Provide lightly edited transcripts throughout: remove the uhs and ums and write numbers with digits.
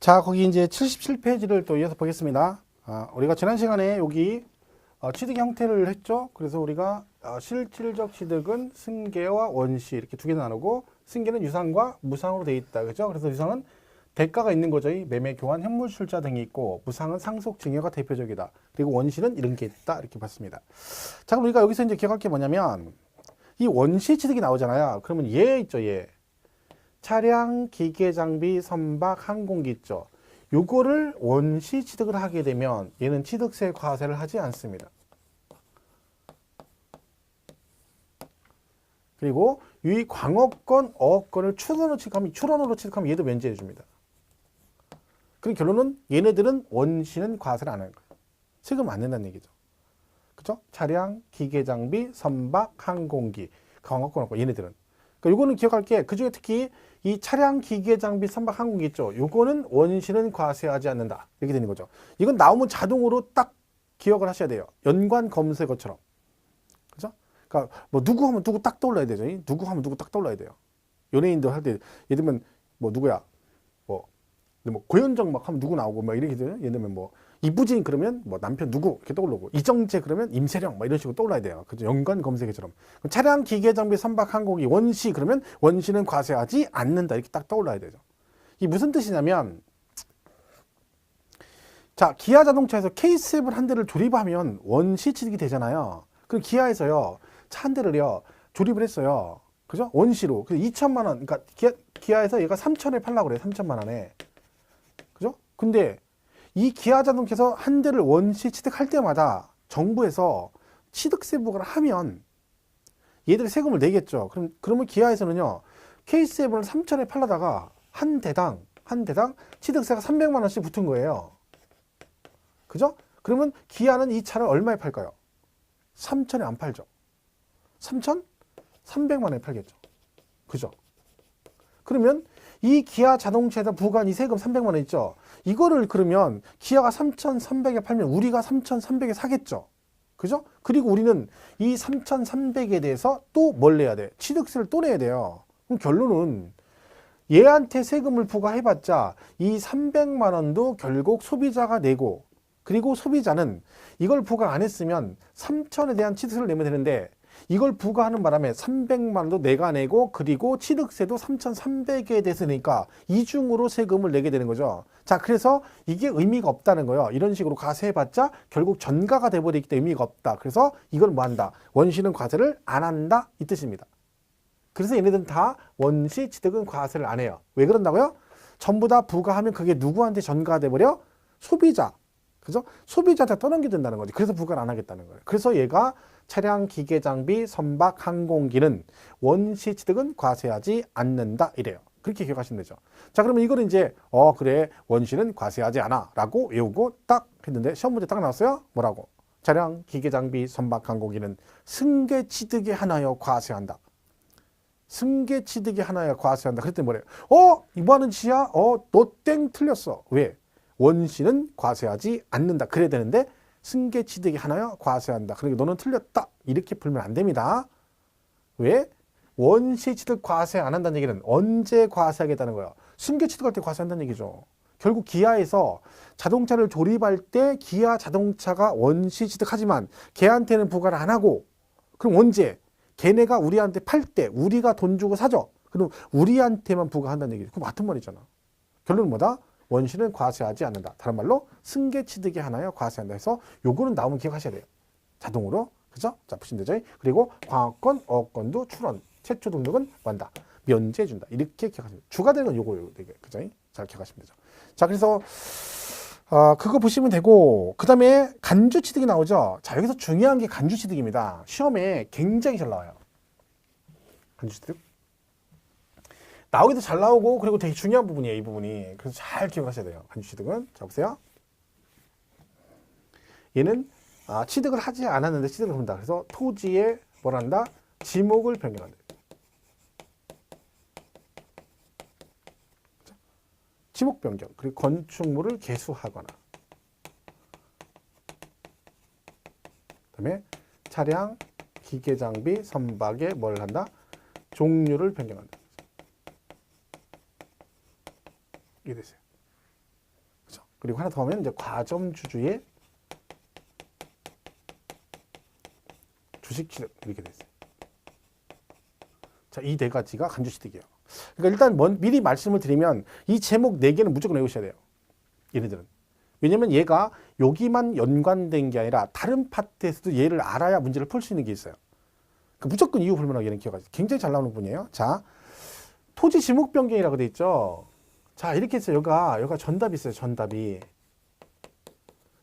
자, 거기 이제 77페이지를 또 이어서 보겠습니다. 우리가 지난 시간에 여기 취득 형태를 했죠. 그래서 우리가 실질적 취득은 승계와 원시 이렇게 두 개 나누고, 승계는 유상과 무상으로 되어 있다. 그죠? 그래서 유상은 대가가 있는 거죠. 이 매매, 교환, 현물, 출자 등이 있고, 무상은 상속, 증여가 대표적이다. 그리고 원시는 이런 게 있다. 이렇게 봤습니다. 자, 그럼 우리가 여기서 이제 기억할 게 뭐냐면, 이 원시 취득이 나오잖아요. 그러면 얘 있죠, 얘. 차량, 기계, 장비, 선박, 항공기 있죠. 요거를 원시 취득을 하게 되면 얘는 취득세 과세를 하지 않습니다. 그리고 이 광업권, 어업권을 출원으로 취득하면 얘도 면제해 줍니다. 그리고 결론은 얘네들은 원시는 과세를 안 하는 거예요. 세금 안 낸다는 얘기죠. 그죠? 차량, 기계, 장비, 선박, 항공기, 광업권, 어업권 얘네들은. 그러니까 요거는 기억할 게, 그 중에 특히 이 차량, 기계, 장비, 선박, 항공기 있죠. 요거는 원시는 과세하지 않는다. 이렇게 되는 거죠. 이건 나오면 자동으로 딱 기억을 하셔야 돼요. 연관 검색어처럼. 그죠? 그러니까 뭐 누구 하면 누구 딱 떠올라야 되죠. 누구 하면 누구 딱 떠올라야 돼요. 연예인들 할 때, 예를 들면 뭐 누구야? 뭐 고현정 막 하면 누구 나오고 막 이렇게 되요. 예를 들면 뭐 이부진 그러면 뭐 남편 누구 이렇게 떠오르고, 이정재 그러면 임세령 막 이런 식으로 떠올라야 돼요. 그죠? 연관 검색어처럼. 차량, 기계, 장비, 선박, 항공기, 원시 그러면 원시는 과세하지 않는다 이렇게 딱 떠올라야 되죠. 이게 무슨 뜻이냐면, 자, 기아 자동차에서 K7 한 대를 조립하면 원시 취득이 되잖아요. 그럼 기아에서요, 차 한 대를요 조립을 했어요. 그죠? 원시로. 그래서 2천만 원. 그러니까 기아에서 얘가 3천에 팔라고 그래요. 3천만 원에. 그죠? 근데 이 기아 자동차에서 한 대를 원시 취득할 때마다 정부에서 취득세 부과를 하면 얘들이 세금을 내겠죠. 그러면 기아에서는요, K7을 3천에 팔려다가 한 대당 취득세가 300만 원씩 붙은 거예요. 그죠? 그러면 기아는 이 차를 얼마에 팔까요? 3천에 안 팔죠. 3천? 300만 원에 팔겠죠. 그죠? 그러면 이 기아 자동차에다 부과한 이 세금 300만 원 있죠. 이거를 그러면 기아가 3,300에 팔면 우리가 3,300에 사겠죠. 그죠? 그리고 우리는 이 3,300에 대해서 또 뭘 내야 돼? 취득세를 또 내야 돼요. 그럼 결론은 얘한테 세금을 부과해봤자 이 300만 원도 결국 소비자가 내고, 그리고 소비자는 이걸 부과 안 했으면 3천에 대한 취득세를 내면 되는데, 이걸 부과하는 바람에 300만 원도 내가 내고, 그리고 취득세도 3,300에 대해서니까 이중으로 세금을 내게 되는 거죠. 자, 그래서 이게 의미가 없다는 거예요. 이런 식으로 과세해봤자 결국 전가가 돼버리기 때문에 의미가 없다. 그래서 이걸 뭐 한다? 원시는 과세를 안 한다 이 뜻입니다. 그래서 얘네들은 다 원시 취득은 과세를 안 해요. 왜 그런다고요? 전부 다 부과하면 그게 누구한테 전가가 돼버려? 소비자. 그죠? 소비자한테 떠넘겨진다는 거지. 그래서 부과를 안 하겠다는 거예요. 그래서 얘가 차량, 기계, 장비, 선박, 항공기는 원시 취득은 과세하지 않는다 이래요. 그렇게 기억하시면 되죠. 자, 그러면 이거는 이제 그래, 원시는 과세하지 않아 라고 외우고 딱 했는데, 시험 문제 딱 나왔어요. 뭐라고? 차량, 기계, 장비, 선박, 항공기는 승계 취득에 한하여 과세한다. 승계 취득에 한하여 과세한다. 그랬더니 뭐래요? 뭐 하는 짓이야? 너 땡 틀렸어. 왜? 원시는 과세하지 않는다. 그래야 되는데 승계 취득이 하나요? 과세한다. 그러니까 너는 틀렸다. 이렇게 풀면 안 됩니다. 왜? 원시 취득 과세 안 한다는 얘기는 언제 과세하겠다는 거예요? 승계 취득할 때 과세한다는 얘기죠. 결국 기아에서 자동차를 조립할 때 기아 자동차가 원시 취득하지만 걔한테는 부과를 안 하고, 그럼 언제? 걔네가 우리한테 팔 때 우리가 돈 주고 사죠. 그럼 우리한테만 부과한다는 얘기죠. 그럼 같은 말이잖아. 결론은 뭐다? 원시는 과세하지 않는다. 다른 말로 승계 취득이 하나요? 과세한다 해서 요거는 나오면 기억하셔야 돼요. 자동으로. 그죠? 자, 푸시면 되죠. 그리고 광업권, 어업권도 출원, 최초 등록은 뭐한다? 면제해준다. 이렇게 기억하시면 돼요. 주가 되는 요거 되게, 그죠? 잘 기억하시면 되죠. 자, 그래서 그거 보시면 되고, 그 다음에 간주 취득이 나오죠. 자, 여기서 중요한 게 간주 취득입니다. 시험에 굉장히 잘 나와요. 간주 취득. 나오기도 잘 나오고, 그리고 되게 중요한 부분이에요, 이 부분이. 그래서 잘 기억하셔야 돼요. 간주 취득은. 자, 보세요. 얘는 취득을 하지 않았는데 취득을 한다. 그래서 토지에 뭘 한다? 지목을 변경한다. 지목 변경. 그리고 건축물을 개수하거나. 그다음에 차량, 기계, 장비, 선박에 뭘 한다? 종류를 변경한다. 이게 되세요. 그리고 하나 더 하면 이제 과점주주의 주식취득 이렇게 돼 있어요. 자, 이 네 가지가 간주취득이에요. 그러니까 일단 미리 말씀을 드리면 이 제목 4개는 무조건 외우셔야 돼요. 얘네들은. 왜냐면 얘가 여기만 연관된 게 아니라 다른 파트에서도 얘를 알아야 문제를 풀 수 있는 게 있어요. 그 무조건 이유 불문하고 얘는 기억하세요. 굉장히 잘 나오는 분이에요. 자, 토지 지목 변경이라고 돼 있죠. 자, 이렇게 해서 여기가 전답이 있어요. 전답이.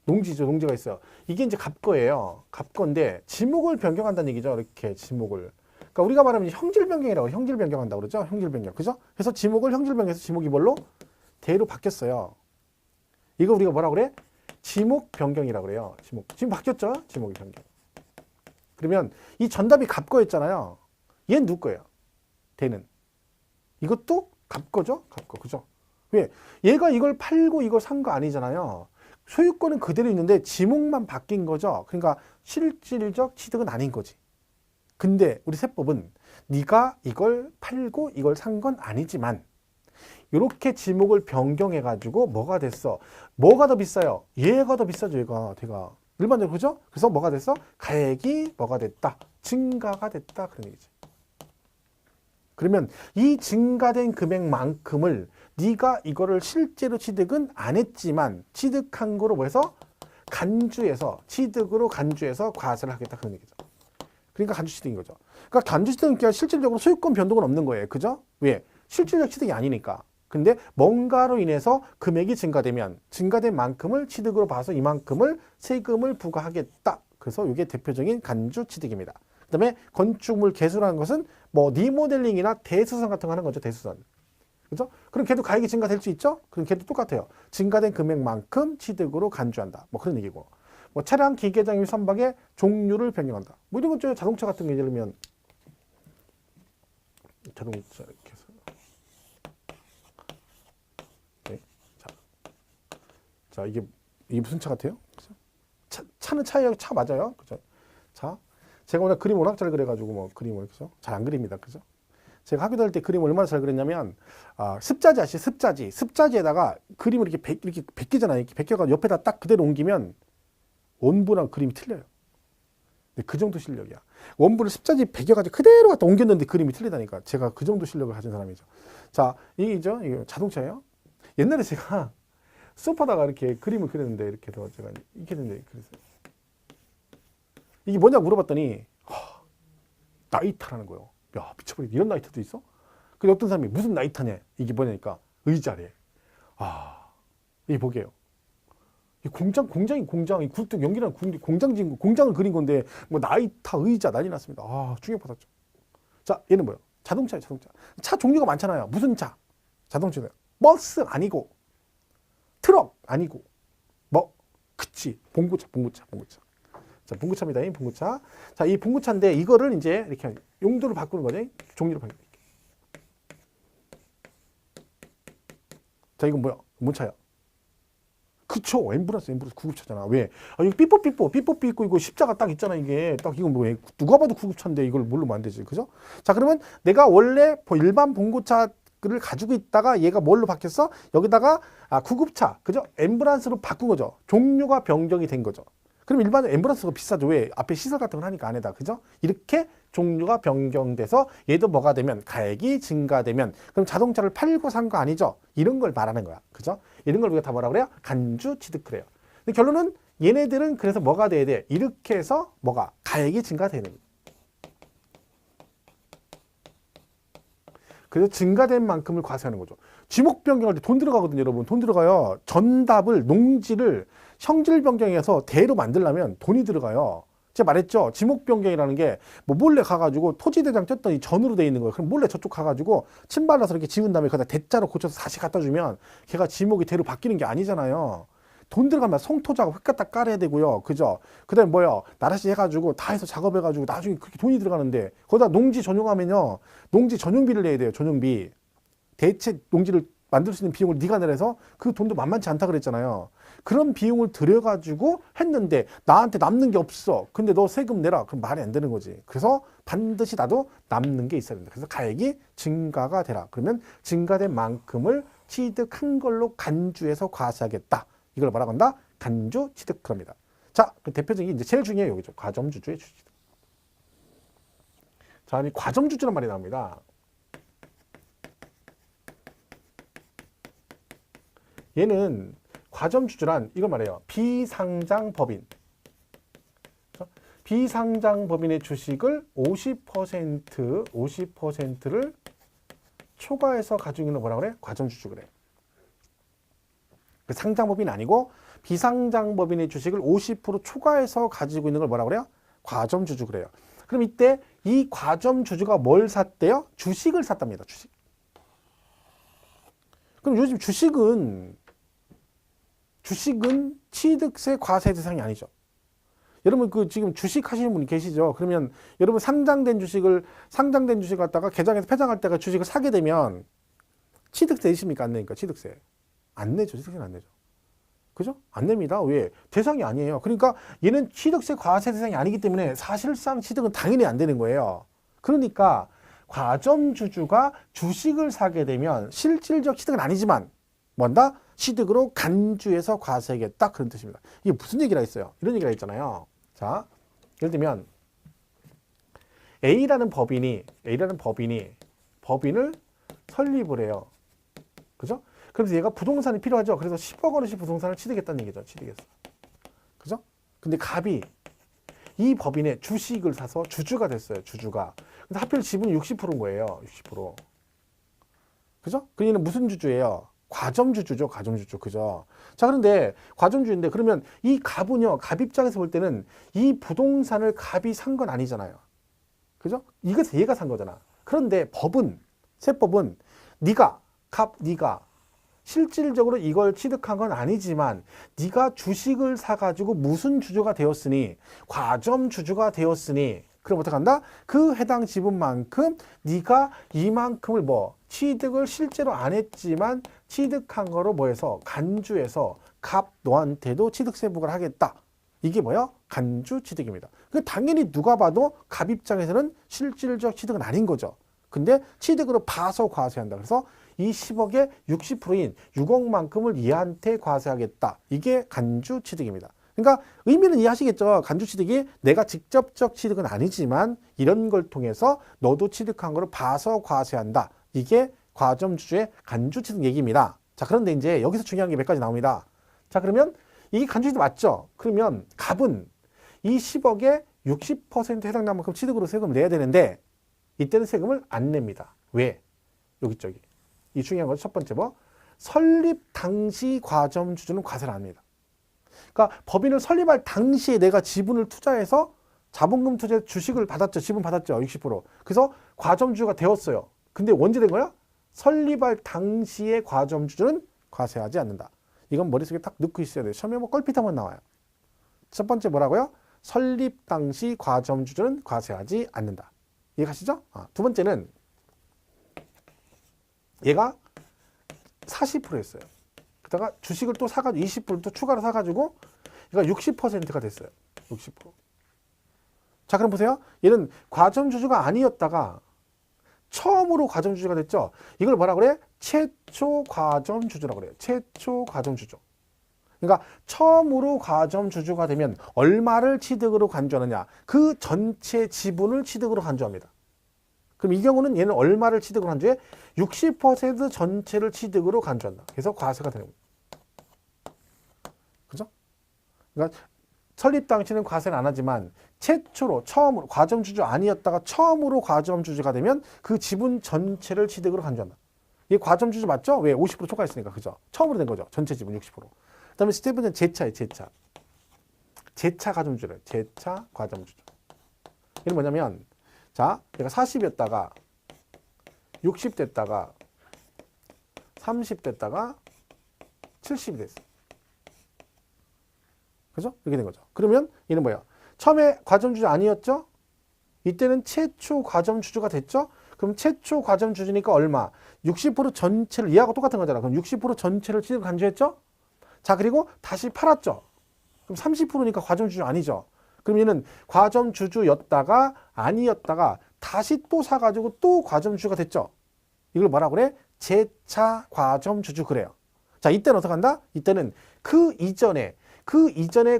농지죠. 농지가 있어요. 이게 이제 갑거예요. 갑거인데 지목을 변경한다는 얘기죠. 이렇게 지목을. 그러니까 우리가 말하면 형질 변경이라고 형질 변경한다고 그러죠. 형질 변경. 그죠? 그래서 지목을 형질 변경해서 지목이 뭘로? 대로 바뀌었어요. 이거 우리가 뭐라고 그래? 지목 변경이라고 그래요. 지목. 지금 바뀌었죠? 지목이 변경. 그러면 이 전답이 갑거였잖아요. 얘는 누구 거예요? 대는. 이것도 갑거죠? 갑거. 그죠? 왜? 얘가 이걸 팔고 이걸 산 거 아니잖아요. 소유권은 그대로 있는데 지목만 바뀐 거죠. 그러니까 실질적 취득은 아닌 거지. 근데 우리 세법은 네가 이걸 팔고 이걸 산 건 아니지만 이렇게 지목을 변경해 가지고 뭐가 됐어? 뭐가 더 비싸요? 얘가 더 비싸죠. 얘가 일반적으로 그죠? 그래서 뭐가 됐어? 가액이 뭐가 됐다? 증가가 됐다. 그런 얘기지. 그러면 이 증가된 금액만큼을 네가 이거를 실제로 취득은 안 했지만 취득한 거로 뭐 해서 간주해서 취득으로 간주해서 과세를 하겠다. 그런 얘기죠. 그러니까 간주취득인 거죠. 그러니까 간주취득은 실질적으로 소유권 변동은 없는 거예요. 그죠? 왜? 실질적 취득이 아니니까. 근데 뭔가로 인해서 금액이 증가되면 증가된 만큼을 취득으로 봐서 이만큼을 세금을 부과하겠다. 그래서 이게 대표적인 간주취득입니다. 그 다음에 건축물 개수라는 것은 뭐 리모델링이나 대수선 같은 거 하는 거죠. 대수선. 그죠? 그럼 걔도 가액이 증가될 수 있죠? 그럼 걔도 똑같아요. 증가된 금액만큼 취득으로 간주한다. 뭐 그런 얘기고. 뭐 차량 기계장 및 선박의 종류를 변경한다. 뭐 이런 것죠. 자동차 같은 게 예를 들면 자동차 이렇게 해서 네. 자 이게 무슨 차 같아요? 그죠? 차는 차예요. 차 맞아요. 그죠? 자, 제가 오늘 그림 워낙 잘 그려가지고 뭐 그림을 그죠? 잘 안 그립니다. 그죠? 제가 학교 다닐 때 그림 얼마나 잘 그렸냐면 습자지 아시죠? 습자지. 습자지에다가 그림을 이렇게 베끼잖아요. 이렇게 베껴가지고 옆에다 딱 그대로 옮기면 원부랑 그림이 틀려요. 근데 그 정도 실력이야. 원부를 습자지 베껴가지고 그대로 갖다 옮겼는데 그림이 틀리다니까. 제가 그 정도 실력을 가진 사람이죠. 자, 이게 자동차예요. 옛날에 제가 수업하다가 이렇게 그림을 그렸는데 이렇게 해서 제가 이렇게 했는데 그랬어요. 이게 뭐냐고 물어봤더니 나이타라는 거예요. 야, 미쳐버리겠다. 이런 나이타도 있어? 근데 어떤 사람이 무슨 나이타냐? 이게 뭐냐니까 의자래. 이게 뭐게요? 이 공장이 굴뚝 연기라는 공장을 그린 건데 뭐 나이타 의자 난리 났습니다. 충격받았죠. 자, 얘는 뭐예요? 자동차예요. 자동차. 차 종류가 많잖아요. 무슨 차? 자동차예요. 버스 아니고 트럭 아니고 뭐 그치 봉구차. 자, 봉구차입니다. 이 봉구차. 자, 이 봉구차인데 이거를 이제 이렇게 용도를 바꾸는 거죠. 종류를 바꾸는 거죠. 자, 이건 뭐야? 뭔 차야? 그쵸. 엠브라스 구급차잖아. 왜? 이거 삐뽀 있고 이거 십자가 딱 있잖아. 이게 딱 이건 뭐야? 누가 봐도 구급차인데 이걸 뭘로 안 되지? 그죠? 자, 그러면 내가 원래 일반 봉구차를 가지고 있다가 얘가 뭘로 바뀌었어? 여기다가 구급차, 그죠? 엠브란스로 바꾼 거죠. 종류가 변경이 된 거죠. 그럼 일반적으로 엠브란스가 비싸죠. 왜? 앞에 시설 같은 걸 하니까 안에다. 그죠? 이렇게 종류가 변경돼서 얘도 뭐가 되면 가액이 증가되면 그럼 자동차를 팔고 산 거 아니죠? 이런 걸 말하는 거야. 그죠? 이런 걸 우리가 다 뭐라 그래요? 간주 취득 그래요. 근데 결론은 얘네들은 그래서 뭐가 돼야 돼? 이렇게 해서 뭐가 가액이 증가되는 거예요. 그래서 증가된 만큼을 과세하는 거죠. 지목 변경할 때 돈 들어가거든요, 여러분. 돈 들어가요. 전답을 농지를 형질 변경해서 대로 만들려면 돈이 들어가요. 제가 말했죠. 지목 변경이라는 게 뭐 몰래 가가지고 토지대장 떴더니 전으로 돼 있는 거예요. 그럼 몰래 저쪽 가가지고 침 발라서 이렇게 지운 다음에 거기다 대자로 고쳐서 다시 갖다 주면 걔가 지목이 대로 바뀌는 게 아니잖아요. 돈 들어가면 송토자가 흙 갖다 깔아야 되고요. 그죠? 그 다음에 뭐야? 나라시 해가지고 다 해서 작업해가지고 나중에 그렇게 돈이 들어가는데 거기다 농지 전용하면요. 농지 전용비를 내야 돼요. 전용비. 대체 농지를 만들 수 있는 비용을 네가 내라서 그 돈도 만만치 않다 그랬잖아요. 그런 비용을 들여가지고 했는데 나한테 남는 게 없어. 근데 너 세금 내라. 그럼 말이 안 되는 거지. 그래서 반드시 나도 남는 게 있어야 된다. 그래서 가액이 증가가 되라. 그러면 증가된 만큼을 취득한 걸로 간주해서 과세하겠다. 이걸 뭐라고 한다? 간주 취득 그럽니다. 자, 그 대표적인 이제 제일 중요해요. 여기죠. 과점주주의 주식. 자, 이 과점주주란 말이 나옵니다. 얘는 과점주주란 이걸 말해요. 비상장법인. 비상장법인의 주식을 50%를 초과해서 가지고 있는 뭐라 그래? 과점주주 그래. 그 상장법인 아니고 비상장법인의 주식을 50% 초과해서 가지고 있는 걸 뭐라 그래요? 과점주주 그래요. 그럼 이때 이 과점주주가 뭘 샀대요? 주식을 샀답니다. 주식. 그럼 요즘 주식은 취득세 과세 대상이 아니죠. 여러분 그 지금 주식 하시는 분이 계시죠? 그러면 여러분 상장된 주식을 갖다가 개장해서 폐장할 때가 주식을 사게 되면 취득세 내십니까? 안 내니까 취득세. 안 내죠. 취득세는 안 내죠. 그죠? 안 냅니다. 왜? 대상이 아니에요. 그러니까 얘는 취득세 과세 대상이 아니기 때문에 사실상 취득은 당연히 안 되는 거예요. 그러니까 과점주주가 주식을 사게 되면 실질적 취득은 아니지만 뭔다? 취득으로 간주해서 과세하겠다. 그런 뜻입니다. 이게 무슨 얘기라 했어요? 이런 얘기가 있잖아요. 자, 예를 들면 A라는 법인을 설립을 해요. 그죠? 그래서 얘가 부동산이 필요하죠. 그래서 10억 원어치 부동산을 취득했다는 얘기죠. 취득했어. 그죠? 근데 갑이 이 법인의 주식을 사서 주주가 됐어요. 주주가. 근데 하필 지분이 60%인 거예요. 60%. 그죠? 그 얘는 무슨 주주예요? 과점주주죠. 과점주주. 그죠? 자, 그런데 과점주주인데 그러면 이 갑은요. 갑 입장에서 볼 때는 이 부동산을 갑이 산 건 아니잖아요. 그죠? 이것을 얘가 산 거잖아. 그런데 세법은 네가 실질적으로 이걸 취득한 건 아니지만 네가 주식을 사가지고 무슨 주주가 되었으니 과점주주가 되었으니 그럼 어떡한다? 그 해당 지분만큼 네가 이만큼을 취득을 실제로 안 했지만 취득한 거로 해서 간주해서 갑 너한테도 취득세 부과를 하겠다. 이게 뭐야? 간주 취득입니다. 당연히 누가 봐도 갑 입장에서는 실질적 취득은 아닌 거죠. 근데 취득으로 봐서 과세한다. 그래서 이 10억의 60%인 6억만큼을 얘한테 과세하겠다. 이게 간주 취득입니다. 그러니까 의미는 이해하시겠죠? 간주 취득이 내가 직접적 취득은 아니지만 이런 걸 통해서 너도 취득한 거를 봐서 과세한다. 이게 과점주주의 간주 취득 얘기입니다. 자, 그런데 이제 여기서 중요한 게 몇 가지 나옵니다. 자, 그러면 이게 간주 취득 맞죠? 그러면 갑은 이 10억의 60% 해당되는 만큼 취득으로 세금을 내야 되는데 이때는 세금을 안 냅니다. 왜? 여기. 이 중요한 건 첫 번째 설립 당시 과점주주는 과세를 안 합니다. 그러니까 법인을 설립할 당시에 내가 지분을 투자해서 자본금 투자 주식을 받았죠. 지분 받았죠. 60%. 그래서 과점주주가 되었어요. 근데 언제 된 거야? 설립할 당시에 과점주주는 과세하지 않는다. 이건 머릿속에 딱 넣고 있어야 돼요. 시험에 껄핏하면 나와요. 첫 번째 뭐라고요? 설립 당시 과점주주는 과세하지 않는다. 이해가시죠? 두 번째는 얘가 40%였어요. 그러다가 주식을 또 사가지고 20%를 또 추가로 사가지고 얘가 60%가 됐어요. 60%. 자, 그럼 보세요. 얘는 과점주주가 아니었다가 처음으로 과점주주가 됐죠. 이걸 뭐라 그래? 최초 과점주주라고 그래요. 최초 과점주주. 그러니까 처음으로 과점주주가 되면 얼마를 취득으로 간주하느냐. 그 전체 지분을 취득으로 간주합니다. 그럼 이 경우는 얘는 얼마를 취득으로 간주해? 60% 전체를 취득으로 간주한다. 그래서 과세가 되는 겁니다. 그죠? 그러니까 설립 당시는 과세는 안 하지만 처음으로 과점주주 아니었다가 처음으로 과점주주가 되면 그 지분 전체를 취득으로 간주한다. 이게 과점주주 맞죠? 왜? 50% 초과했으니까. 그죠? 처음으로 된 거죠. 전체 지분 60%. 그 다음에 스텝 번째는 재차예요. 재차 과점주주래요. 재차 과점주주. 이게 뭐냐면 자, 얘가 40이었다가 60 됐다가 30 됐다가 70이 됐어. 그죠? 이렇게 된 거죠. 그러면 얘는 뭐야? 처음에 과점주주 아니었죠? 이때는 최초 과점주주가 됐죠? 그럼 최초 과점주주니까 얼마? 60% 전체를 얘하고 똑같은 거잖아. 그럼 60% 전체를 취득 간주했죠? 자, 그리고 다시 팔았죠? 그럼 30%니까 과점주주 아니죠? 그럼 얘는 과점주주였다가 아니었다가 다시 또 사가지고 또 과점주주가 됐죠. 이걸 뭐라고 그래? 재차 과점주주 그래요. 자, 이때는 어떻게 한다? 이때는 그 이전에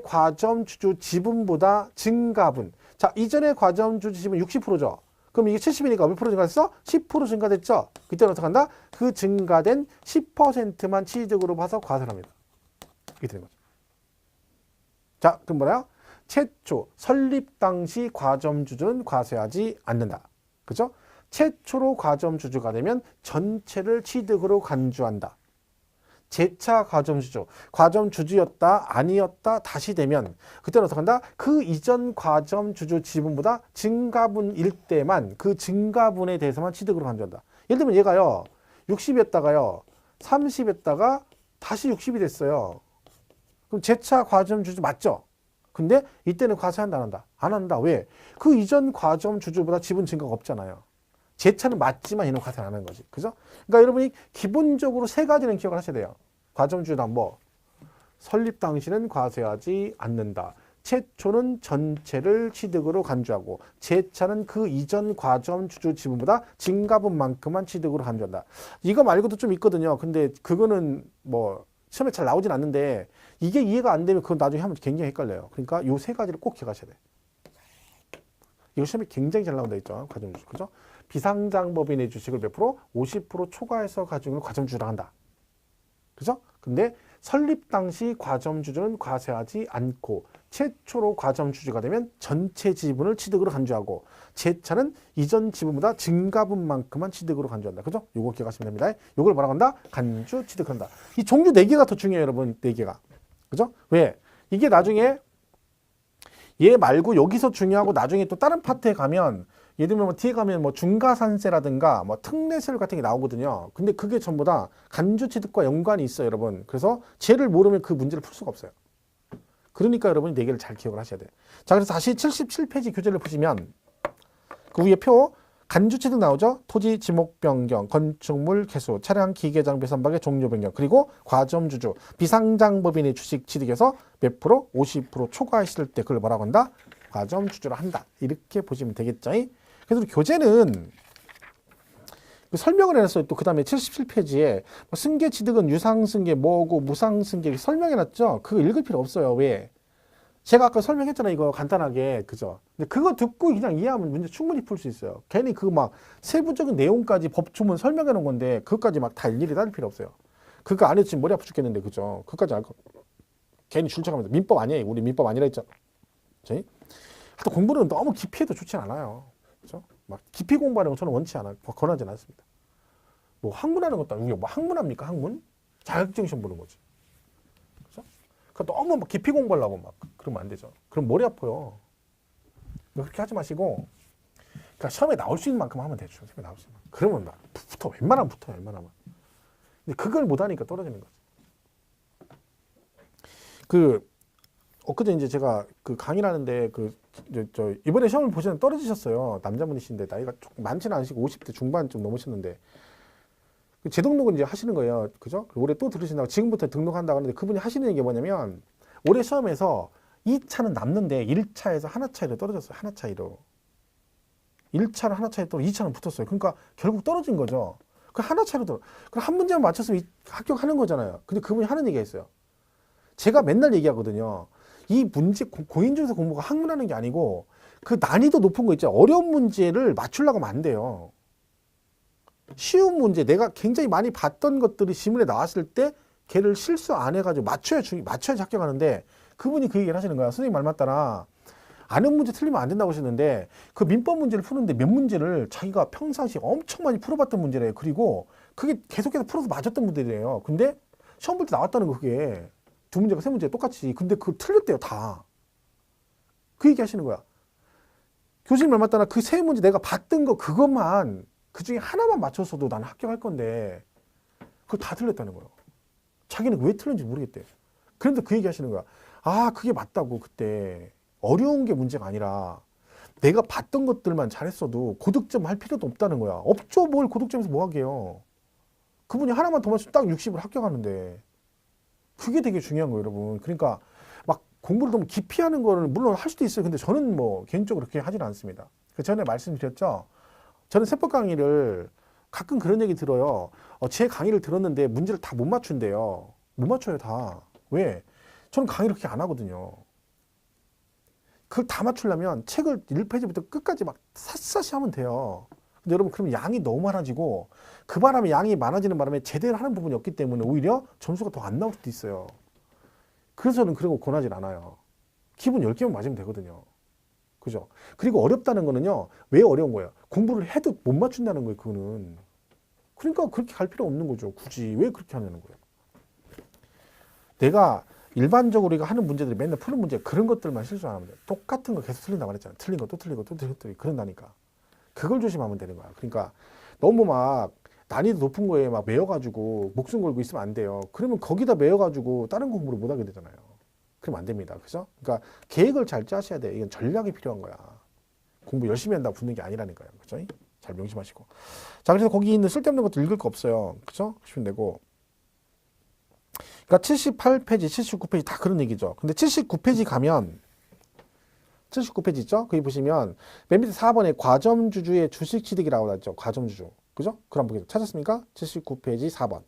과점 주주 지분보다 증가분. 자, 이전에 과점 주주 지분 60%죠. 그럼 이게 70이니까 몇 프로 증가했어? 10% 증가됐죠? 그때는 어떻게 한다? 그 증가된 10%만 취득으로 봐서 과세합니다. 이렇게 되는 거죠. 자, 그럼 뭐래요? 최초 설립 당시 과점 주주는 과세하지 않는다. 그죠? 최초로 과점 주주가 되면 전체를 취득으로 간주한다. 재차 과점 주주, 과점 주주였다 아니었다 다시 되면 그때는 어떻게 한다? 그 이전 과점 주주 지분보다 증가분일 때만 그 증가분에 대해서만 취득으로 간주한다. 예를 들면 얘가요 60이었다가요 30이었다가 다시 60이 됐어요. 그럼 재차 과점 주주 맞죠? 근데 이때는 과세한다 안 한다? 안 한다. 왜? 그 이전 과점 주주보다 지분 증가가 없잖아요. 재차는 맞지만 얘는 과세 안 하는 거지. 그죠? 그러니까 여러분이 기본적으로 세 가지는 기억을 하셔야 돼요. 과점주주는 뭐 설립 당시는 과세하지 않는다. 최초는 전체를 취득으로 간주하고 재차는 그 이전 과점 주주 지분보다 증가분만큼만 취득으로 간주한다. 이거 말고도 좀 있거든요. 근데 그거는 뭐 시험에 잘 나오진 않는데 이게 이해가 안 되면 그건 나중에 하면 굉장히 헷갈려요. 그러니까 요 세 가지를 꼭 기억하셔야 돼. 이거 시험에 굉장히 잘 나온다 했죠. 과점주주. 그죠? 비상장법인의 주식을 몇 프로? 50% 초과해서 가지고 과점주주라 한다. 그죠? 근데 설립 당시 과점주주는 과세하지 않고 최초로 과점주주가 되면 전체 지분을 취득으로 간주하고 재차는 이전 지분보다 증가분만큼만 취득으로 간주한다. 그죠? 요거 기억하시면 됩니다. 요걸 뭐라고 한다? 간주 취득한다. 이 종류 4개가 더 중요해요, 여러분. 4개가. 그죠? 왜? 이게 나중에 얘 말고 여기서 중요하고 나중에 또 다른 파트에 가면 예를 들면 뭐 뒤에 가면 뭐 중과산세라든가 뭐 특례세 같은 게 나오거든요. 근데 그게 전부 다 간주취득과 연관이 있어요, 여러분. 그래서 쟤를 모르면 그 문제를 풀 수가 없어요. 그러니까 여러분이 4개를 잘 기억을 하셔야 돼요. 자, 그래서 다시 77페이지 교재를 보시면 그 위에 표 간주취득 나오죠. 토지 지목 변경, 건축물 개수, 차량 기계 장비 선박의 종류 변경, 그리고 과점주주, 비상장법인의 주식 취득에서 몇 프로? 50% 초과했을 때 그걸 뭐라고 한다? 과점주주를 한다. 이렇게 보시면 되겠죠. 그래서 교재는 설명을 해놨어요. 또 그 다음에 77페이지에 승계취득은 유상승계 뭐고 무상승계 설명해놨죠. 그거 읽을 필요 없어요. 왜? 제가 아까 설명했잖아요. 이거 간단하게. 그죠? 근데 그거 듣고 그냥 이해하면 문제 충분히 풀 수 있어요. 괜히 그 막 세부적인 내용까지 법조문 설명해 놓은 건데 그것까지 막 다 일일이 따질 필요 없어요. 그거 안 해도 지금 머리 아프 죽겠는데 그죠? 그것까지 알 거. 괜히 줄쳐가면서 민법 아니에요. 우리 민법 아니라 했잖아. 하여튼 공부는 너무 깊이 해도 좋진 않아요. 그죠? 막 깊이 공부하는 건 저는 원치 않아요. 권하지는 않습니다. 뭐 학문하는 것도 아니고 뭐 학문합니까? 학문? 자격증 시험 보는 거지. 그죠? 그러니까 너무 막 깊이 공부하려고 막 그러면 안 되죠. 그럼 머리 아파요. 그렇게 하지 마시고 그러니까 시험에 나올 수 있는 만큼 하면 되죠. 시험에 나올 수 있는 만큼. 그러면 막 붙어. 웬만하면 붙어요. 웬만하면. 근데 그걸 못하니까 떨어지는 거지. 엊그제 이제 제가 그 강의를 하는데 저 이번에 시험을 보시는 떨어지셨어요. 남자분이신데 나이가 조금 많지는 않으시고 50대 중반 좀 넘으셨는데 재등록은 이제 하시는 거예요. 그죠? 올해 또 들으신다고 지금부터 등록한다고 하는데 그분이 하시는 얘기가 뭐냐면 올해 시험에서 2차는 남는데 1차에서 하나 차이로 떨어졌어요. 하나 차이로. 1차는 하나 차이로 떨어 2차는 붙었어요. 그러니까 결국 떨어진 거죠. 그 하나 차이로 떨어. 그럼 한 문제만 맞췄으면 합격하는 거잖아요. 근데 그분이 하는 얘기가 있어요. 제가 맨날 얘기하거든요. 이 문제 공인중개사 공부가 학문하는 게 아니고 그 난이도 높은 거 있죠. 어려운 문제를 맞추려고 하면 안 돼요. 쉬운 문제 내가 굉장히 많이 봤던 것들이 지문에 나왔을 때 걔를 실수 안 해가지고 맞춰야지 합격하는데 그분이 그 얘기를 하시는 거야. 선생님 말 맞다나 아는 문제 틀리면 안 된다고 하셨는데 그 민법 문제를 푸는데 몇 문제를 자기가 평상시에 엄청 많이 풀어봤던 문제래요. 그리고 그게 계속해서 풀어서 맞았던 문제래요. 근데 시험 볼 때 나왔다는 거 그게 두 문제가 세 문제 똑같이. 근데 그거 틀렸대요 다. 그 얘기 하시는 거야. 교수님 말 맞다나 그 세 문제 내가 봤던 거 그것만 그 중에 하나만 맞췄어도 나는 합격할 건데 그걸 다 틀렸다는 거예요. 자기는 왜 틀렸는지 모르겠대. 그런데 그 얘기 하시는 거야. 아 그게 맞다고. 그때 어려운 게 문제가 아니라 내가 봤던 것들만 잘했어도 고득점 할 필요도 없다는 거야. 없죠. 뭘 고득점에서 뭐 하게요. 그분이 하나만 더 맞추면 딱 60을 합격하는데 그게 되게 중요한 거예요, 여러분. 그러니까 막 공부를 너무 깊이 하는 거는 물론 할 수도 있어요. 근데 저는 뭐 개인적으로 그렇게 하지는 않습니다. 그 전에 말씀드렸죠. 저는 세법 강의를 가끔 그런 얘기 들어요. 제 강의를 들었는데 문제를 다 못 맞춘대요. 못 맞춰요, 다. 왜? 저는 강의를 그렇게 안 하거든요. 그걸 다 맞추려면 책을 1페이지부터 끝까지 막 샅샅이 하면 돼요. 근데 여러분, 그럼 양이 너무 많아지고 그 바람에 양이 많아지는 바람에 제대로 하는 부분이 없기 때문에 오히려 점수가 더 안 나올 수도 있어요. 그래서 저는 그런 거 권하진 않아요. 기본 10개만 맞으면 되거든요. 그죠? 그리고 어렵다는 거는요, 왜 어려운 거예요? 공부를 해도 못 맞춘다는 거예요, 그거는. 그러니까 그렇게 갈 필요 없는 거죠. 굳이. 왜 그렇게 하냐는 거예요. 내가 일반적으로 우리가 하는 문제들이 맨날 푸는 문제, 그런 것들만 실수 안 하면 돼요. 똑같은 거 계속 틀린다고 말했잖아요. 틀린 거 또 틀리고 또 틀리고 그런다니까. 그걸 조심하면 되는 거야. 그러니까 너무 막 난이도 높은 거에 막 매여가지고 목숨 걸고 있으면 안 돼요. 그러면 거기다 매여가지고 다른 공부를 못 하게 되잖아요. 그러면 안 됩니다. 그죠? 그러니까 계획을 잘 짜셔야 돼요. 이건 전략이 필요한 거야. 공부 열심히 한다고 붙는 게 아니라니까요. 그죠? 잘 명심하시고. 자, 그래서 거기 있는 쓸데없는 것도 읽을 거 없어요. 그죠? 하시면 되고. 그러니까 78페이지, 79페이지 다 그런 얘기죠. 근데 79페이지 가면 79페이지 있죠? 거기 보시면 맨 밑에 4번에 과점주주의 주식 취득이라고 나왔죠. 과점주주. 그죠? 그럼 보겠습니다. 찾았습니까? 79페이지 4번.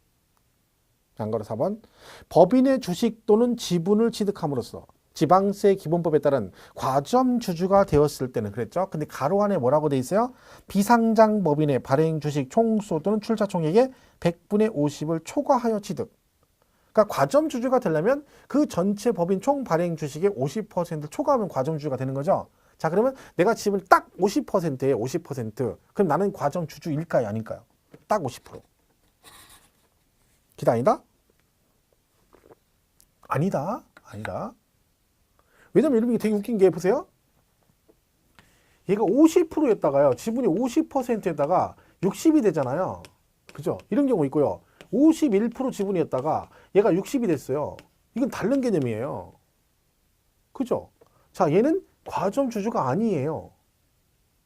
양가로 4번. 법인의 주식 또는 지분을 취득함으로써 지방세 기본법에 따른 과점주주가 되었을 때는 그랬죠. 근데 가로 안에 뭐라고 돼 있어요? 비상장 법인의 발행 주식 총수 또는 출자 총액의 100분의 50을 초과하여 취득. 그러니까 과점주주가 되려면 그 전체 법인 총 발행 주식의 50%를 초과하면 과점주주가 되는 거죠. 자, 그러면 내가 지분 딱 50%예요. 50%. 그럼 나는 과점주주일까요? 아닐까요? 딱 50%. 기다 아니다? 아니다. 아니다. 왜냐면 여러분 이게 되게 웃긴 게 보세요. 얘가 50%였다가요. 지분이 50%였다가 60이 되잖아요. 그죠? 이런 경우 있고요. 51% 지분이었다가 얘가 60이 됐어요. 이건 다른 개념이에요. 그죠? 자, 얘는 과점주주가 아니에요.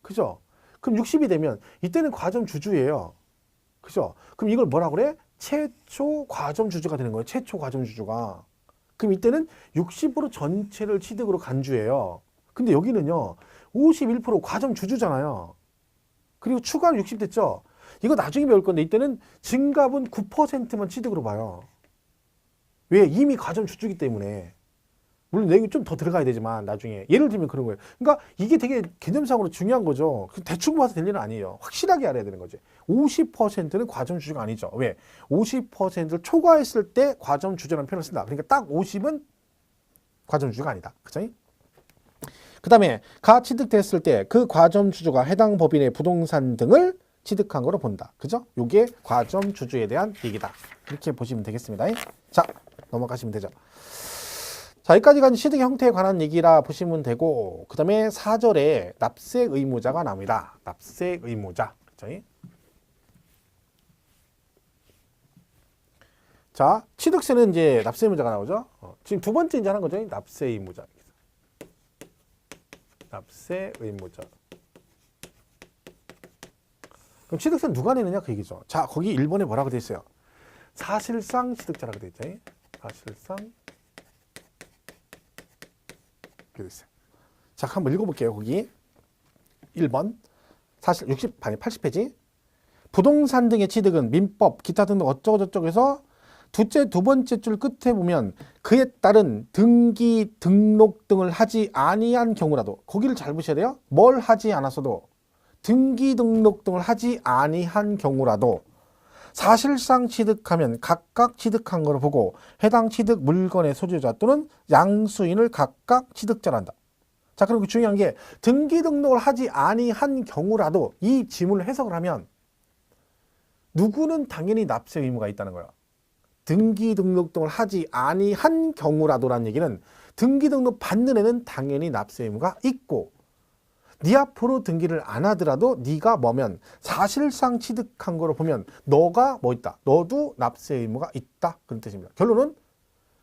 그죠? 그럼 60이 되면 이때는 과점주주예요. 그죠? 그럼 이걸 뭐라 그래? 최초 과점주주가 되는 거예요. 최초 과점주주가. 그럼 이때는 60% 전체를 취득으로 간주해요. 근데 여기는요, 51% 과점주주잖아요. 그리고 추가로 60 됐죠? 이거 나중에 배울 건데 이때는 증가분 9%만 취득으로 봐요. 왜? 이미 과점주주이기 때문에. 물론 내용이 좀 더 들어가야 되지만 나중에. 예를 들면 그런 거예요. 그러니까 이게 되게 개념상으로 중요한 거죠. 대충 봐서 될 일은 아니에요. 확실하게 알아야 되는 거지. 50%는 과점주주가 아니죠. 왜? 50%를 초과했을 때 과점주주라는 표현을 쓴다. 그러니까 딱 50은 과점주주가 아니다. 그죠? 그 다음에 가 취득됐을 때 그 과점주주가 해당 법인의 부동산 등을 취득한 거로 본다. 그죠? 요게 과점주주에 대한 얘기다. 이렇게 보시면 되겠습니다. 자, 넘어가시면 되죠. 자, 여기까지가 취득 형태에 관한 얘기라 보시면 되고, 그 다음에 4절에 납세 의무자가 나옵니다. 납세 의무자. 그죠? 자, 취득세는 이제 납세 의무자가 나오죠. 지금 두 번째 이제 하는 거죠. 납세 의무자. 납세 의무자. 그럼 취득세는 누가 내느냐 그 얘기죠. 자, 거기 1번에 뭐라고 돼 있어요? 사실상 취득자라고 돼 있죠. 사실상 이렇게 돼 있어요. 자, 한번 읽어볼게요. 거기 1번 사실 80페이지 부동산 등의 취득은 민법 기타 등등 어쩌고저쩌고 해서 두 번째 줄 끝에 보면 그에 따른 등기 등록 등을 하지 아니한 경우라도 거기를 잘 보셔야 돼요. 뭘 하지 않았어도 등기 등록 등을 하지 아니한 경우라도 사실상 취득하면 각각 취득한 것을 보고 해당 취득 물건의 소유자 또는 양수인을 각각 취득자란다. 자, 그리고 중요한 게 등기 등록을 하지 아니한 경우라도 이 지문을 해석을 하면 누구는 당연히 납세 의무가 있다는 거예요. 등기 등록 등을 하지 아니한 경우라도라는 얘기는 등기 등록 받는 애는 당연히 납세 의무가 있고 네 앞으로 등기를 안 하더라도 네가 뭐면 사실상 취득한 거로 보면 너가 뭐 있다. 너도 납세 의무가 있다. 그런 뜻입니다. 결론은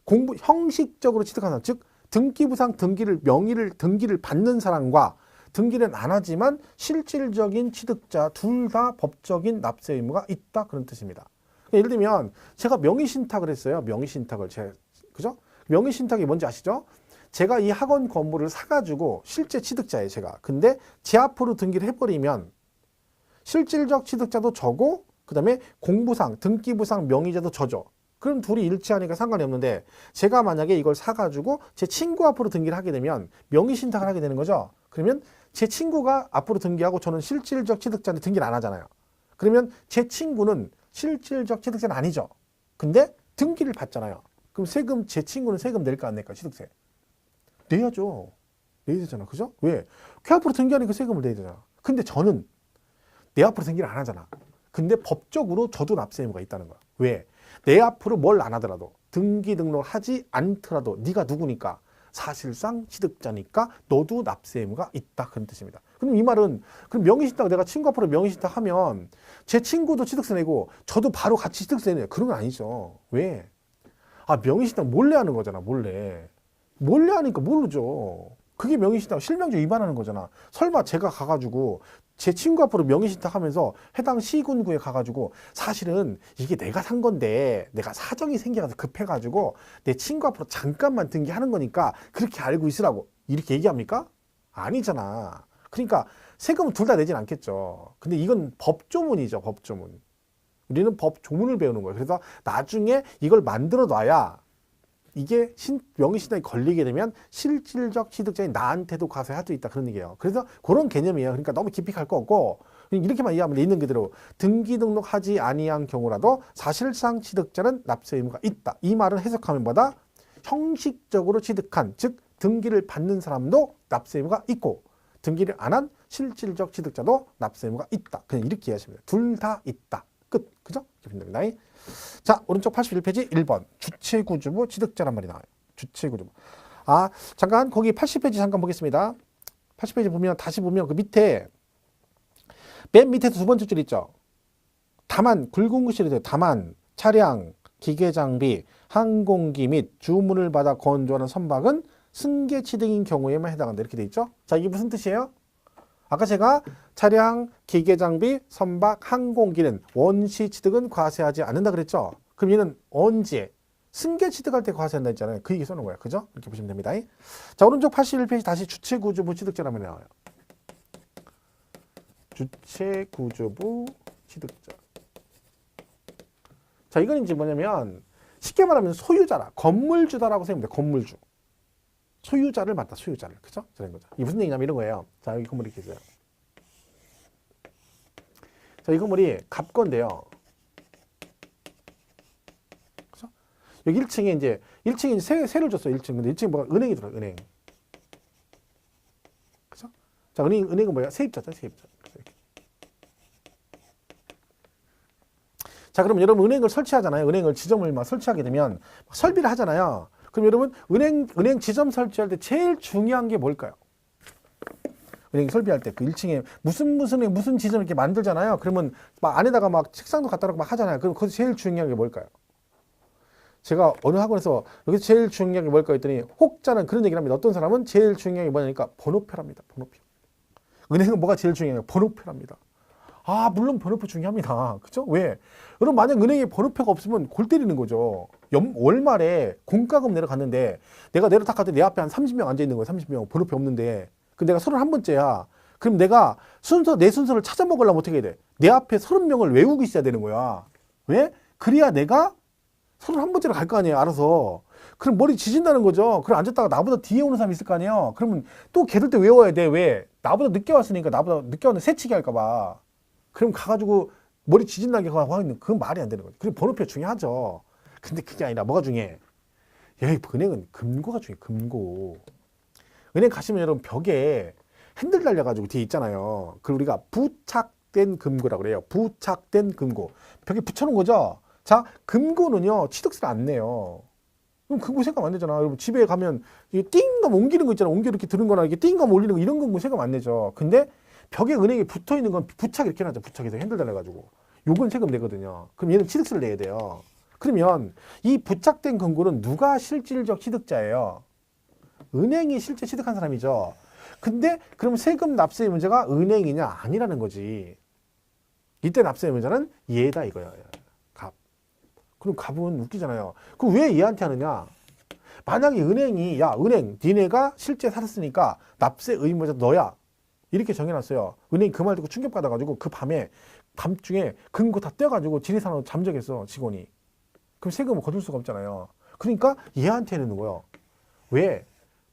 공부 형식적으로 취득하는 사람, 즉 등기부상 등기를 받는 사람과 등기는 안 하지만 실질적인 취득자 둘 다 법적인 납세 의무가 있다. 그런 뜻입니다. 예를 들면 제가 명의신탁을 했어요. 명의신탁을 그죠? 명의신탁이 뭔지 아시죠? 제가 이 학원 건물을 사가지고 실제 취득자예요, 제가. 근데 제 앞으로 등기를 해버리면 실질적 취득자도 저고 그다음에 공부상, 등기부상 명의자도 저죠. 그럼 둘이 일치하니까 상관이 없는데 제가 만약에 이걸 사가지고 제 친구 앞으로 등기를 하게 되면 명의신탁을 하게 되는 거죠. 그러면 제 친구가 앞으로 등기하고 저는 실질적 취득자인데 등기를 안 하잖아요. 그러면 제 친구는 실질적 취득자는 아니죠. 근데 등기를 받잖아요. 그럼 세금, 제 친구는 세금 낼까 안 낼까? 취득세. 내야죠. 내야 되잖아. 그죠? 왜? 걔 앞으로 등기하니까 세금을 내야 되잖아. 근데 저는 내 앞으로 등기를 안 하잖아. 근데 법적으로 저도 납세 의무가 있다는 거야. 왜? 내 앞으로 뭘 안 하더라도 등기 등록하지 않더라도 네가 누구니까 사실상 취득자니까 너도 납세 의무가 있다. 그런 뜻입니다. 그럼 이 말은 그럼 명의신탁 내가 친구 앞으로 명의신탁 하면 제 친구도 취득세 내고 저도 바로 같이 취득세 내요. 그런 건 아니죠. 왜? 아, 명의신탁 몰래 하는 거잖아. 몰래. 몰래 하니까 모르죠. 그게 명의신탁 실명제 위반하는 거잖아. 설마 제가 가가지고 제 친구 앞으로 명의신탁 하면서 해당 시군구에 가가지고 사실은 이게 내가 산 건데 내가 사정이 생겨서 급해가지고 내 친구 앞으로 잠깐만 등기하는 거니까 그렇게 알고 있으라고 이렇게 얘기합니까? 아니잖아. 그러니까 세금은 둘 다 내진 않겠죠. 근데 이건 법조문이죠. 법조문. 우리는 법조문을 배우는 거예요. 그래서 나중에 이걸 만들어 놔야 이게 명의신탁이 걸리게 되면 실질적 취득자인 나한테도 과세할 수 있다. 그런 얘기예요. 그래서 그런 개념이에요. 그러니까 너무 깊이 갈 거 없고 이렇게만 이해하면 있는 그대로 등기 등록하지 아니한 경우라도 사실상 취득자는 납세 의무가 있다. 이 말을 해석하면 뭐다? 형식적으로 취득한, 즉 등기를 받는 사람도 납세 의무가 있고 등기를 안 한 실질적 취득자도 납세 의무가 있다. 그냥 이렇게 이해하시면 돼요. 둘 다 있다. 끝. 그죠? 이렇게 됩니다. 자, 오른쪽 81페이지 1번. 주체구주부 취득자란 말이 나와요. 주체구주부. 아, 잠깐 거기 80페이지 잠깐 보겠습니다. 80페이지 보면 다시 보면 그 밑에 맨 밑에 두 번째 줄 있죠. 다만 굵은 글씨로 돼요. 다만 차량, 기계장비, 항공기 및 주문을 받아 건조하는 선박은 승계 취득인 경우에만 해당한다. 이렇게 돼 있죠. 자, 이게 무슨 뜻이에요? 아까 제가 차량, 기계장비, 선박, 항공기는 원시 취득은 과세하지 않는다 그랬죠? 그럼 얘는 언제? 승계 취득할 때 과세한다 했잖아요. 그 얘기 써놓은 거예요. 그죠? 이렇게 보시면 됩니다. 자, 오른쪽 81페이지 다시 주체구주부 취득자라면 나와요. 주체구주부 취득자. 자, 이건 이제 뭐냐면 쉽게 말하면 소유자라. 건물주다라고 생각합니다. 건물주. 소유자를 맞다. 소유자를. 그죠? 저런 거죠. 이게 무슨 얘기냐면 이런 거예요. 자, 여기 건물이 이렇게 있어요. 자, 이 건물이 갑건데요. 그죠? 여기 1층에 이제 1층에 세를 줬어요. 1층. 근데 1층에 뭐가 은행이 들어요. 은행. 그죠? 자, 은행은 뭐야? 세입자죠. 세입자. 이렇게. 자, 그럼 여러분 은행을 설치하잖아요. 은행을 지점을 막 설치하게 되면 설비를 하잖아요. 그럼 여러분 은행 지점 설치할 때 제일 중요한 게 뭘까요? 은행 설비할 때 그 1층에 무슨 지점 이렇게 만들잖아요. 그러면 막 안에다가 막 책상도 갖다 놓고 막 하잖아요. 그럼 거기서 제일 중요한 게 뭘까요? 제가 어느 학원에서 여기서 제일 중요한 게 뭘까 했더니 혹자는 그런 얘기를 합니다. 어떤 사람은 제일 중요한 게 뭐냐니까 번호표랍니다. 번호표. 은행은 뭐가 제일 중요해요? 번호표랍니다. 아, 물론 번호표 중요합니다. 그죠? 왜? 여러분 만약 은행에 번호표가 없으면 골 때리는 거죠. 월말에 공과금 내려갔는데 내가 딱 갔더니 내 앞에 한 30명 앉아있는 거예요. 30명 번호표 없는데. 근데 내가 31번째야. 그럼 내가 내 순서를 찾아 먹으려면 어떻게 해야 돼? 내 앞에 30명을 외우고 있어야 되는 거야. 왜? 그래야 내가 31번째로 갈 거 아니에요. 알아서. 그럼 머리 지진다는 거죠. 그럼 앉았다가 나보다 뒤에 오는 사람이 있을 거 아니에요. 그러면 또 걔들 때 외워야 돼. 왜? 나보다 늦게 왔으니까 나보다 늦게 왔는데 새치기 할까 봐. 그럼 가가지고 머리 지진나게 하고 있는 그건 말이 안 되는 거죠. 그리고 번호표 중요하죠. 근데 그게 아니라 뭐가 중요해? 은행은 금고가 중요해. 금고. 은행 가시면 여러분 벽에 핸들 달려가지고 뒤에 있잖아요. 그걸 우리가 부착된 금고라고 그래요. 부착된 금고. 벽에 붙여놓은 거죠. 자, 금고는요 취득세를 안 내요. 그럼 금고 세금 안 내잖아. 여러분 집에 가면 이게 띵감 옮기는 거 있잖아. 옮겨 이렇게 드는 거나 이게 띵감 올리는 거 이런 금고 세금 안 내죠. 근데 벽에 은행에 붙어 있는 건 부착 이렇게 해놨죠. 부착해서 핸들 달려가지고. 요건 세금 내거든요. 그럼 얘는 취득세를 내야 돼요. 그러면 이 부착된 금고는 누가 실질적 취득자예요? 은행이 실제 취득한 사람이죠. 근데 그럼 세금 납세의 문제가 은행이냐 아니라는 거지. 이때 납세의 문제는 얘다 이거예요. 갑. 그럼 갑은 웃기잖아요. 그럼 왜 얘한테 하느냐? 만약에 은행이 야 은행 니네가 실제 살았으니까 납세 의무자 너야. 이렇게 정해놨어요. 은행이 그 말 듣고 충격받아가지고 그 밤중에 금고 다 떼어가지고 지리산으로 잠적했어, 직원이. 그럼 세금을 거둘 수가 없잖아요. 그러니까 얘한테 내는 거예요. 왜?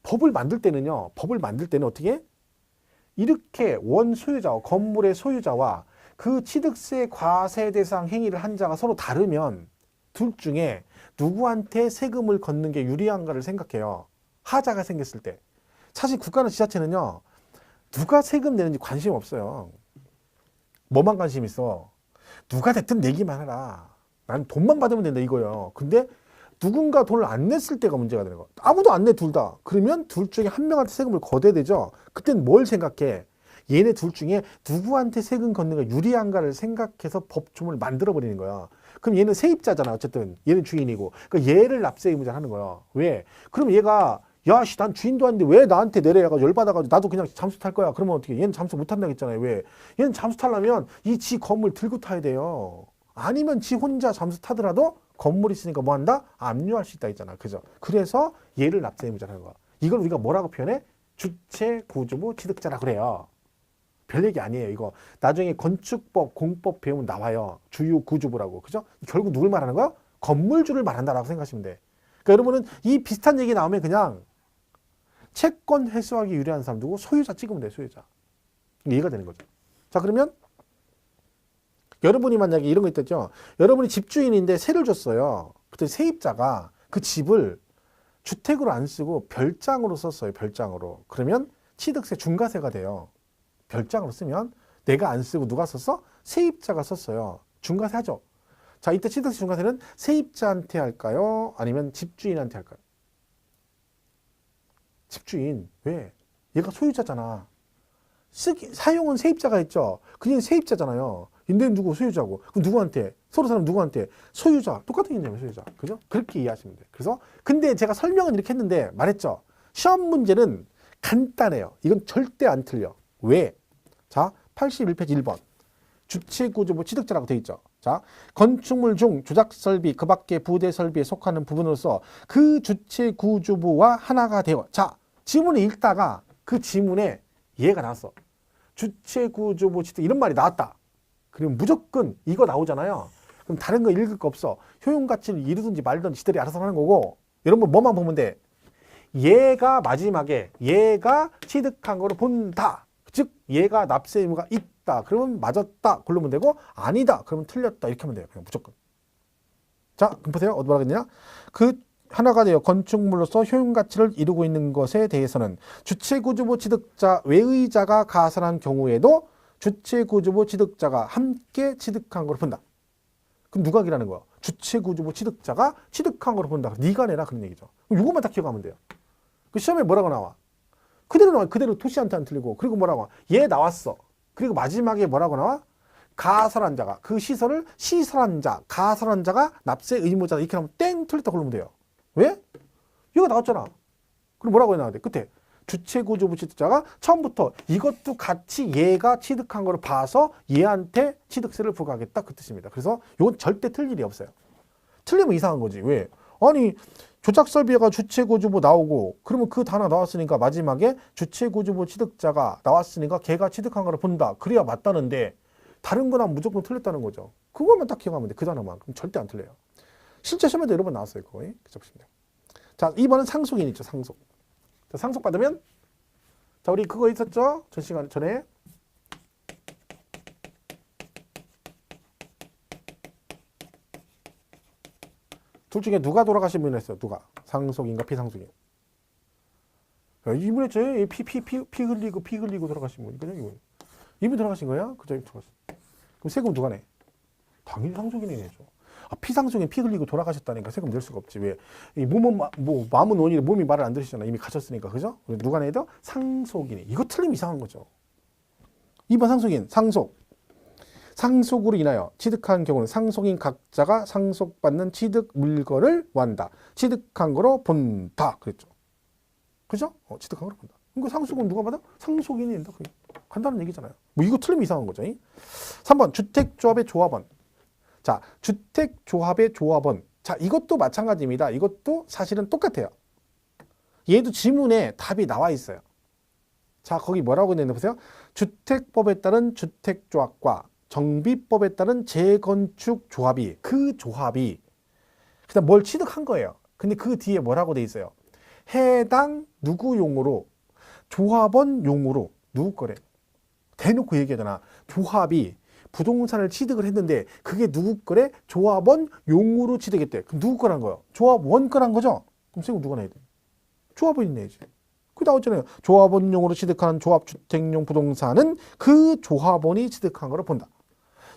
법을 만들 때는 어떻게? 이렇게 원 소유자와 건물의 소유자와 그 취득세 과세 대상 행위를 한 자가 서로 다르면 둘 중에 누구한테 세금을 걷는 게 유리한가를 생각해요. 하자가 생겼을 때. 사실 국가나 지자체는요, 누가 세금 내는지 관심 없어요. 뭐만 관심 있어? 누가 됐든 내기만 해라. 난 돈만 받으면 된다 이거예요. 근데 누군가 돈을 안 냈을 때가 문제가 되는 거야. 아무도 안 내, 둘 다. 그러면 둘 중에 한 명한테 세금을 걷어야 되죠. 그땐 뭘 생각해? 얘네 둘 중에 누구한테 세금 걷는 게 유리한가를 생각해서 법조문을 만들어버리는 거야. 그럼 얘는 세입자잖아. 어쨌든 얘는 주인이고. 그러니까 얘를 납세 의무자를 하는 거야. 왜? 그럼 얘가 야씨 난 주인도 아닌데 왜 나한테 내려 해가지고 열받아가지고 나도 그냥 잠수 탈 거야. 그러면 어떻게? 얘는 잠수 못 탄다고 했잖아요. 왜? 얘는 잠수 타려면 이 지 건물 들고 타야 돼요. 아니면 지 혼자 잠수 타더라도 건물 있으니까 뭐 한다? 압류할 수 있다 했잖아. 그죠? 그래서 얘를 납세 의무자를 하는 거야. 이걸 우리가 뭐라고 표현해? 주체 구조부 취득자라 그래요. 별 얘기 아니에요. 이거 나중에 건축법, 공법 배우면 나와요. 주유 구조부라고. 그죠? 결국 누굴 말하는 거야? 건물주를 말한다라고 생각하시면 돼. 그러니까 여러분은 이 비슷한 얘기 나오면 그냥 채권 회수하기 유리한 사람 두고 소유자 찍으면 돼. 소유자. 이해가 되는 거죠. 자, 그러면 여러분이 만약에 이런 거 있었죠. 여러분이 집주인인데 세를 줬어요. 그때 세입자가 그 집을 주택으로 안 쓰고 별장으로 썼어요. 별장으로. 그러면 취득세 중과세가 돼요. 별장으로 쓰면 내가 안 쓰고 누가 썼어? 세입자가 썼어요. 중과세 하죠. 자, 이때 취득세 중과세는 세입자한테 할까요? 아니면 집주인한테 할까요? 집주인. 왜? 얘가 소유자잖아. 사용은 세입자가 했죠. 그냥 세입자잖아요. 인데 누구 소유자고. 그럼 누구한테? 서로 사람 누구한테? 소유자. 똑같은 개념이에요, 소유자. 그죠? 그렇게 이해하시면 돼요. 그래서 근데 제가 설명은 이렇게 했는데 말했죠. 시험 문제는 간단해요. 이건 절대 안 틀려. 왜? 자, 81페이지 1번. 주체구조부 취득자라고 되어 있죠. 자, 건축물 중 조작설비 그 밖의 부대설비에 속하는 부분으로서 그 주체구조부와 하나가 되어. 자, 지문을 읽다가 그 지문에 얘가 나왔어. 주체구조부 취득 이런 말이 나왔다. 그러면 무조건 이거 나오잖아요. 그럼 다른 거 읽을 거 없어. 효용가치를 이루든지 말든지 지들이 알아서 하는 거고. 여러분 뭐만 보면 돼. 얘가 마지막에 얘가 취득한 거를 본다. 즉 얘가 납세 의무가 있다. 그러면 맞았다. 고르면 되고 아니다. 그러면 틀렸다. 이렇게 하면 돼요. 그냥 무조건. 자, 그럼 보세요. 어디 말하겠냐? 그 하나가 되어 건축물로서 효용가치를 이루고 있는 것에 대해서는 주체구조부 취득자 외의자가 가산한 경우에도 주체구조부 취득자가 함께 취득한 거로 본다. 그럼 누가 기라는 거야? 주체구조부 취득자가 취득한 거로 본다. 네가 내라 그런 얘기죠. 그럼 이것만 딱 기억하면 돼요. 그 시험에 뭐라고 나와? 그대로 나와. 그대로 토시한테 안 틀리고. 그리고 뭐라고? 얘 나왔어. 그리고 마지막에 뭐라고 나와? 가설한 자가 그 시설을 시설한 자, 가설한 자가 납세 의무자다. 이렇게 하면 땡 틀렸다 그러면 돼요. 왜? 이거 나왔잖아. 그럼 뭐라고 해놔야 돼? 끝에 주체구조부 취득자가 처음부터 이것도 같이 얘가 취득한 거를 봐서 얘한테 취득세를 부과하겠다 그 뜻입니다. 그래서 이건 절대 틀 일이 없어요. 틀리면 이상한 거지. 왜? 아니 조작설비가 주체구조부 나오고 그러면 그 단어 나왔으니까 마지막에 주체구조부 취득자가 나왔으니까 걔가 취득한 거를 본다. 그래야 맞다는데 다른 거나 무조건 틀렸다는 거죠. 그것만 딱 기억하면 돼. 그 단어만. 그럼 절대 안 틀려요. 실제 시험에도 여러 번 나왔어요. 거의. 그죠? 자, 2번은 상속인 있죠. 상속. 자, 상속 받으면 자, 우리 그거 있었죠? 전 시간 전에 둘 중에 누가 돌아가신 분 했어요? 누가? 상속인가 피상속인? 이분 했죠. 피 흘리고 돌아가신 분. 그죠? 이분 돌아가신 거야? 그죠? 그럼 세금 누가 내? 당연히 상속인이 내죠. 아, 피상속인 피 흘리고 돌아가셨다니까 세금 낼 수가 없지. 왜? 이 마음은 원인데 몸이 말을 안 들으시잖아. 이미 갇혔으니까. 그죠? 누가 내도 상속인이. 이거 틀리면 이상한 거죠. 2번 상속인, 상속. 상속으로 인하여 취득한 경우는 상속인 각자가 상속받는 취득 물건을 원한다. 취득한 거로 본다. 그랬죠. 그죠? 취득한 거로 본다. 이거 상속은 누가 받아? 상속인이 낸다. 간단한 얘기잖아요. 뭐 이거 틀리면 이상한 거죠. 3번 주택조합의 조합원. 자, 주택조합의 조합원. 자, 이것도 마찬가지입니다. 이것도 사실은 똑같아요. 얘도 지문에 답이 나와 있어요. 자, 거기 뭐라고 있는지 보세요. 주택법에 따른 주택조합과 정비법에 따른 재건축조합이 그 조합이 그다음 뭘 취득한 거예요. 근데 그 뒤에 뭐라고 돼 있어요. 해당 누구 용으로 조합원 용으로 누구 거래. 대놓고 얘기하잖아. 조합이 부동산을 취득을 했는데 그게 누구 거래? 조합원 용으로 취득했대. 그럼 누구 거란 거예요? 조합원 거란 거죠? 그럼 세금 누가 내야 돼? 조합원이 내야지. 그 나왔잖아요. 조합원용으로 취득한 조합주택용 부동산은 그 조합원이 취득한 거로 본다.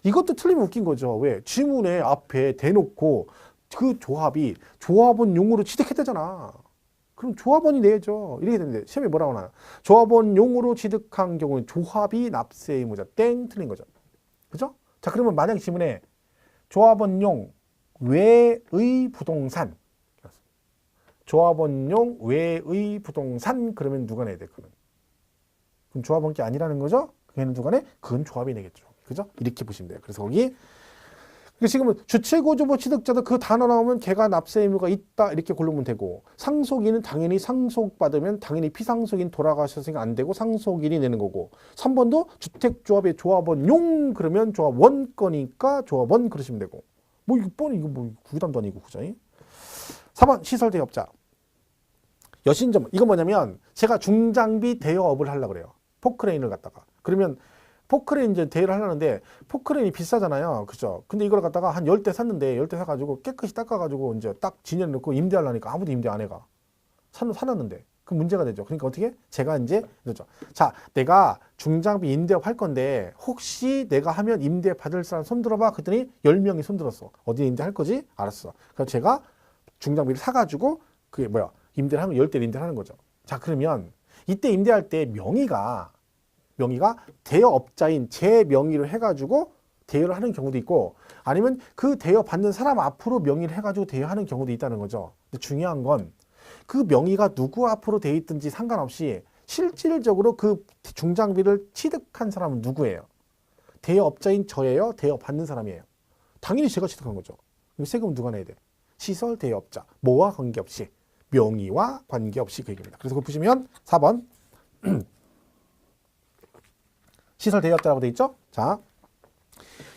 이것도 틀리면 웃긴 거죠. 왜? 지문에 앞에 대놓고 그 조합이 조합원용으로 취득했다잖아. 그럼 조합원이 내죠. 이렇게 되는데 시험에 뭐라고 나와요? 조합원용으로 취득한 경우는 조합이 납세 의무자. 땡 틀린 거죠. 그죠? 자, 그러면 만약 지문에 조합원용 외의 부동산 조합원용 외의 부동산 그러면 누가 내야 돼? 그건 조합원 게 아니라는 거죠? 걔는 누가 내? 그건 조합이 내겠죠. 그죠? 이렇게 보시면 돼요. 그래서 거기 지금은 주체구조부 취득자도 그 단어 나오면 걔가 납세 의무가 있다 이렇게 고르면 되고 상속인은 당연히 상속받으면 당연히 피상속인 돌아가셨으니까 안 되고 상속인이 내는 거고 3번도 주택조합의 조합원용 그러면 조합원 거니까 조합원 그러시면 되고 뭐 이거 뻔히 이거 뭐 구단도 아니고 그죠? 4번 시설대업자 여신점 이건 뭐냐면 제가 중장비 대여업을 하려고 그래요. 포크레인을 갖다가 그러면 포크레인 이제 대여를 하려는데 포크레인이 비싸잖아요. 그죠? 근데 이걸 갖다가 한 10대 샀는데 10대 사가지고 깨끗이 닦아가지고 이제 딱 진열 넣고 임대하려니까 아무도 임대 안 해가. 사놨는데. 그 문제가 되죠. 그러니까 어떻게? 제가 이제 그렇죠. 자, 내가 중장비 임대업 할 건데 혹시 내가 하면 임대 받을 사람 손 들어봐. 그랬더니 10명이 손 들었어. 어디에 임대할 거지? 알았어. 그래서 제가 중장비를 사가지고 그게 뭐야? 임대를 하면 10대 임대를 하는 거죠. 자, 그러면 이때 임대할 때 명의가 대여업자인 제 명의로 해가지고 대여를 하는 경우도 있고 아니면 그 대여 받는 사람 앞으로 명의를 해가지고 대여하는 경우도 있다는 거죠. 근데 중요한 건 그 명의가 누구 앞으로 돼 있든지 상관없이 실질적으로 그 중장비를 취득한 사람은 누구예요? 대여업자인 저예요? 대여 받는 사람이에요? 당연히 제가 취득한 거죠. 그럼 세금은 누가 내야 돼? 시설 대여업자. 뭐와 관계없이 명의와 관계없이 그 얘기입니다. 그래서 그거 보시면 4번 시설 대여업자라고 돼 있죠? 자,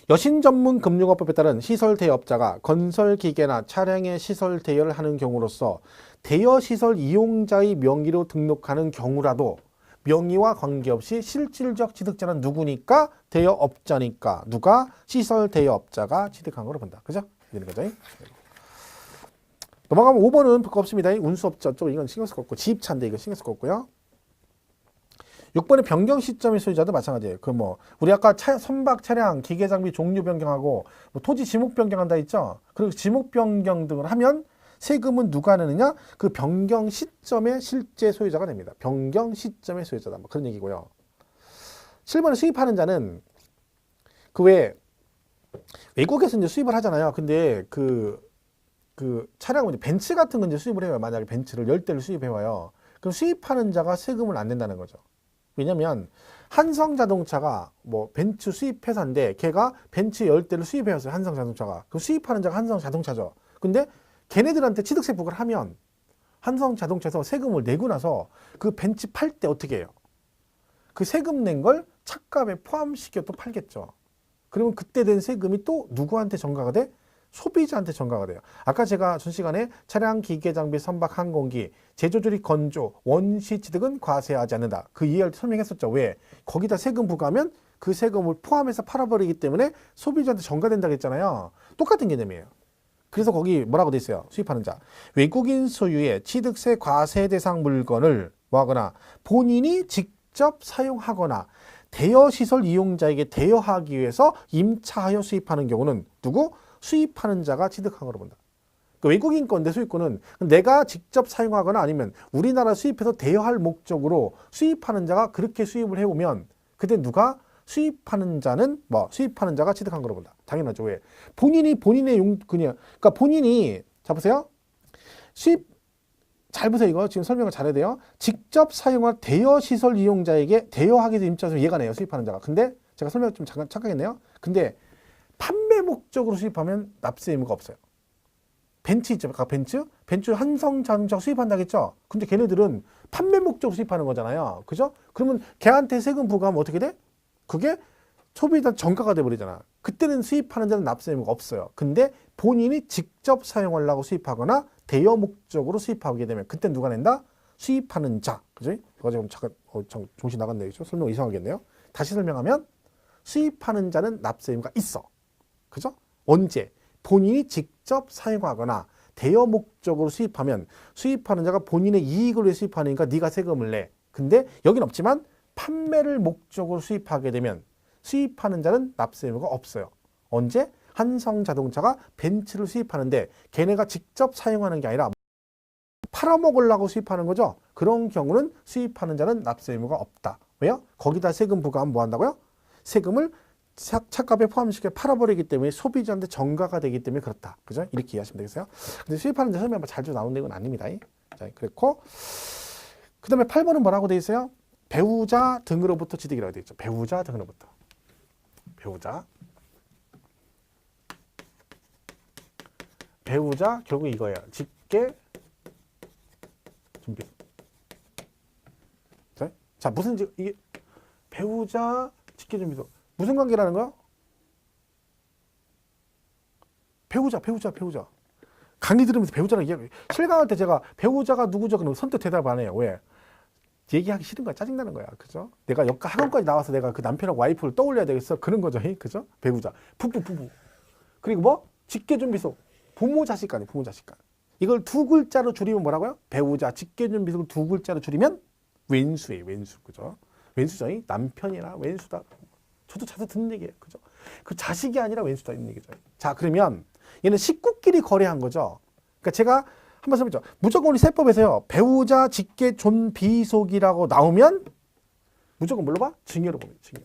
여신전문금융업법에 따른 시설 대여업자가 건설기계나 차량의 시설 대여를 하는 경우로서 대여시설 이용자의 명의로 등록하는 경우라도 명의와 관계없이 실질적 취득자는 누구니까? 대여업자니까 누가? 시설 대여업자가 취득한 걸로 본다. 그죠? 되는 거죠? 넘어가면 5번은 그거 없습니다. 운수업자 쪽 이건 신경 쓸 거 없고 지입차인데 이거 신경 쓸 거 없고요. 6번의 변경 시점의 소유자도 마찬가지예요. 그 뭐 우리 아까 선박 차량 기계 장비 종류 변경하고 뭐 토지 지목 변경한다 했죠. 그리고 지목 변경 등을 하면 세금은 누가 내느냐? 그 변경 시점의 실제 소유자가 됩니다. 변경 시점의 소유자다. 뭐 그런 얘기고요. 7번에 수입하는 자는 그 외에 외국에서 이제 수입을 하잖아요. 근데 그 차량은 이제 벤츠 같은 거 이제 수입을 해요. 만약에 벤츠를 10대를 수입해 와요. 그럼 수입하는 자가 세금을 안 낸다는 거죠. 왜냐면 한성자동차가 뭐 벤츠 수입 회사인데 걔가 벤츠 10대를 수입해 왔어요. 한성자동차가. 그럼 수입하는 자가 한성자동차죠. 근데 걔네들한테 취득세 부과를 하면 한성자동차에서 세금을 내고 나서 그 벤츠 팔 때 어떻게 해요? 그 세금 낸 걸 차값에 포함시켜 또 팔겠죠. 그러면 그때 된 세금이 또 누구한테 전가가 돼? 소비자한테 전가가 돼요. 아까 제가 전 시간에 차량, 기계, 장비, 선박, 항공기, 제조조립, 건조, 원시 취득은 과세하지 않는다. 그 이해할 때 설명했었죠. 왜? 거기다 세금 부과하면 그 세금을 포함해서 팔아버리기 때문에 소비자한테 전가된다고 했잖아요. 똑같은 개념이에요. 그래서 거기 뭐라고 돼 있어요? 수입하는 자. 외국인 소유의 취득세 과세 대상 물건을 뭐하거나 본인이 직접 사용하거나 대여시설 이용자에게 대여하기 위해서 임차하여 수입하는 경우는 누구? 수입하는 자가 취득한 거로 본다. 그러니까 외국인 건데 수입권은 내가 직접 사용하거나 아니면 우리나라 수입해서 대여할 목적으로 수입하는 자가 그렇게 수입을 해오면 그때 누가 수입하는 자는 수입하는 자가 취득한 거로 본다. 당연하죠. 왜? 본인이 본인의 그러니까 본인이 자 보세요. 수입 잘 보세요. 이거 지금 설명을 잘해야 돼요. 직접 사용할 대여시설 이용자에게 대여하게 된 임차에서 얘가 내요. 수입하는 자가. 근데 제가 설명 좀 잠깐 착각했네요. 근데 판매 목적으로 수입하면 납세 의무가 없어요. 벤츠 있죠. 아까 벤츠 한성자동차가 수입한다겠죠. 근데 걔네들은 판매 목적으로 수입하는 거잖아요. 그죠? 그러면 걔한테 세금 부과하면 어떻게 돼? 그게 소비자 정가가 돼버리잖아. 그때는 수입하는 자는 납세 의무가 없어요. 근데 본인이 직접 사용하려고 수입하거나 대여 목적으로 수입하게 되면 그때 누가 낸다? 수입하는 자. 그죠? 이거 지금 잠깐 정신 나갔네요. 그죠? 설명 이상하겠네요. 다시 설명하면 수입하는 자는 납세 의무가 있어. 그죠? 언제? 본인이 직접 사용하거나 대여 목적으로 수입하면 수입하는 자가 본인의 이익을 위해 수입하니까 네가 세금을 내. 근데 여긴 없지만 판매를 목적으로 수입하게 되면 수입하는 자는 납세 의무가 없어요. 언제? 한성자동차가 벤츠를 수입하는데 걔네가 직접 사용하는 게 아니라 팔아먹으려고 수입하는 거죠. 그런 경우는 수입하는 자는 납세 의무가 없다. 왜요? 거기다 세금 부과하면 뭐 한다고요? 세금을 차값에 포함시켜 팔아버리기 때문에 소비자한테 전가가 되기 때문에 그렇다. 그죠? 이렇게 이해하시면 되겠어요. 근데 수입하는 데 설명 자주 나오는 내용은 아닙니다. 자, 그렇고 그 다음에 8번은 뭐라고 돼 있어요? 배우자 등으로부터 취득이라고 돼 있죠. 배우자 등으로부터. 배우자 결국 이거예요. 직계 준비. 자, 무슨 이게 배우자 직계 준비소 무슨 관계라는 거야? 배우자. 강의 들으면서 배우자랑 얘기하고 실강할 때 제가 배우자가 누구죠? 그러면 선뜻 대답 안 해요. 왜? 얘기하기 싫은 거야. 짜증나는 거야. 그죠? 내가 학원까지 나와서 내가 그 남편하고 와이프를 떠올려야 되겠어? 그런 거죠. 그죠? 배우자. 부부. 그리고 뭐? 직계준비소. 부모 자식 간이 부모 자식 간. 이걸 두 글자로 줄이면 뭐라고요? 배우자 직계준비소를 두 글자로 줄이면 왼수예요. 왼수. 그죠? 왼수죠. 남편이나 왼수다. 저도 자주 듣는 얘기예요. 그죠? 그 자식이 아니라 왼수다 이런 얘기죠. 자, 그러면 얘는 식구끼리 거래한 거죠. 그러니까 제가 한번 써보죠. 무조건 우리 세법에서요. 배우자 직계 존비속이라고 나오면 무조건 뭘로 봐? 증여로 봅니다. 증여.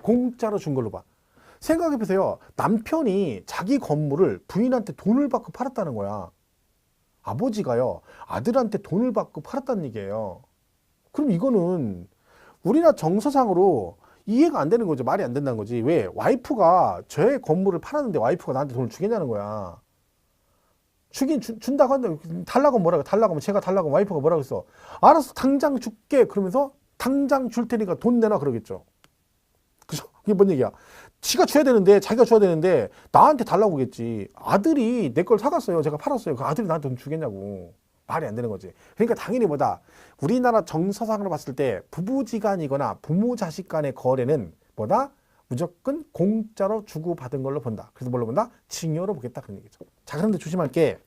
공짜로 준 걸로 봐. 생각해보세요. 남편이 자기 건물을 부인한테 돈을 받고 팔았다는 거야. 아버지가요. 아들한테 돈을 받고 팔았다는 얘기예요. 그럼 이거는 우리나라 정서상으로 이해가 안 되는 거죠. 말이 안 된다는 거지. 왜? 와이프가 제 건물을 팔았는데 와이프가 나한테 돈을 주겠냐는 거야. 준다고 한다. 달라고 뭐라고 달라고 하면 제가 달라고 하면 와이프가 뭐라고 했어. 알았어. 당장 줄게. 그러면서 당장 줄 테니까 돈 내놔 그러겠죠. 그죠? 그게 뭔 얘기야. 지가 줘야 되는데 자기가 줘야 되는데 나한테 달라고 하겠지. 아들이 내 걸 사갔어요. 제가 팔았어요. 그 아들이 나한테 돈 주겠냐고. 말이 안 되는 거지. 그러니까 당연히 뭐다. 우리나라 정서상으로 봤을 때 부부지간이거나 부모 자식 간의 거래는 뭐다? 무조건 공짜로 주고받은 걸로 본다. 그래서 뭘로 본다? 증여로 보겠다. 그런 얘기죠. 자, 그런데 조심할 게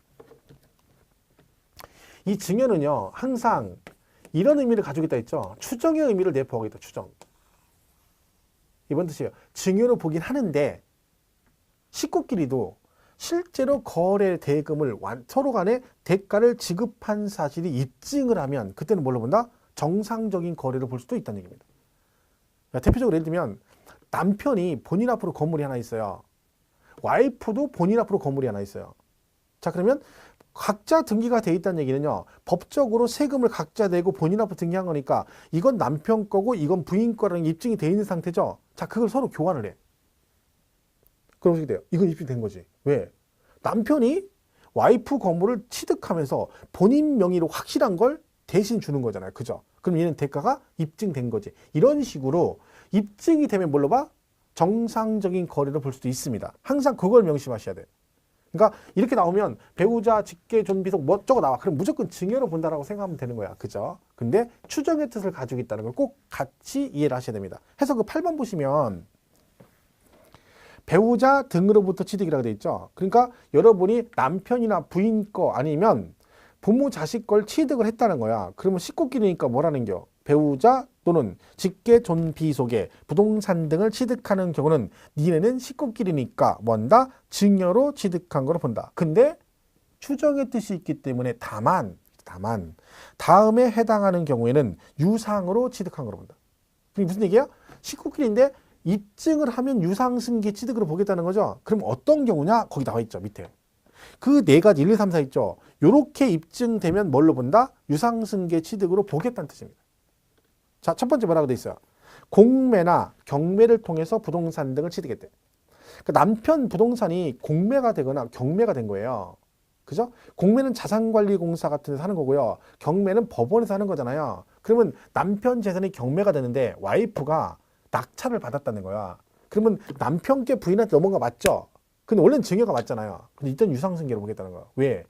이 증여는요. 항상 이런 의미를 가지고 있다 했죠. 추정의 의미를 내포하고 있다. 추정. 이번 뜻이에요. 증여로 보긴 하는데 식구끼리도 실제로 거래 대금을 서로 간에 대가를 지급한 사실이 입증을 하면 그때는 뭘로 본다? 정상적인 거래를 볼 수도 있다는 얘기입니다. 대표적으로 예를 들면 남편이 본인 앞으로 건물이 하나 있어요. 와이프도 본인 앞으로 건물이 하나 있어요. 자, 그러면 각자 등기가 돼 있다는 얘기는요. 법적으로 세금을 각자 내고 본인 앞으로 등기한 거니까 이건 남편 거고 이건 부인 거라는 입증이 돼 있는 상태죠. 자, 그걸 서로 교환을 해. 그럼 어떻게 돼요? 이건 입증된 거지. 왜? 남편이 와이프 건물을 취득하면서 본인 명의로 확실한 걸 대신 주는 거잖아요. 그죠? 그럼 얘는 대가가 입증된 거지. 이런 식으로 입증이 되면 뭘로 봐? 정상적인 거래를 볼 수도 있습니다. 항상 그걸 명심하셔야 돼요. 그러니까 이렇게 나오면 배우자 직계 존비속 뭐 저거 나와. 그럼 무조건 증여로 본다라고 생각하면 되는 거야. 그죠? 근데 추정의 뜻을 가지고 있다는 걸 꼭 같이 이해를 하셔야 됩니다. 해서 그 8번 보시면 배우자 등으로부터 취득이라고 되어 있죠. 그러니까 여러분이 남편이나 부인 거 아니면 부모 자식 걸 취득을 했다는 거야. 그러면 식구끼리니까 뭐라는 겨? 배우자 또는 직계 존비속에 부동산 등을 취득하는 경우는 니네는 식구끼리니까 뭔다? 증여로 취득한 거로 본다. 근데 추정의 뜻이 있기 때문에 다만 다음에 해당하는 경우에는 유상으로 취득한 거로 본다. 그게 무슨 얘기야? 식구끼리인데 입증을 하면 유상승계 취득으로 보겠다는 거죠. 그럼 어떤 경우냐? 거기 나와 있죠. 밑에. 그 네 가지 1, 2, 3, 4 있죠. 요렇게 입증되면 뭘로 본다? 유상승계 취득으로 보겠다는 뜻입니다. 자, 첫 번째 뭐라고 돼 있어요? 공매나 경매를 통해서 부동산 등을 취득했대. 그러니까 남편 부동산이 공매가 되거나 경매가 된 거예요. 그죠? 공매는 자산관리공사 같은 데서 하는 거고요. 경매는 법원에서 하는 거잖아요. 그러면 남편 재산이 경매가 되는데 와이프가 낙찰을 받았다는 거야. 그러면 남편께 부인한테 넘어가 맞죠? 근데 원래는 증여가 맞잖아요. 근데 일단 유상승계로 보겠다는 거야. 왜?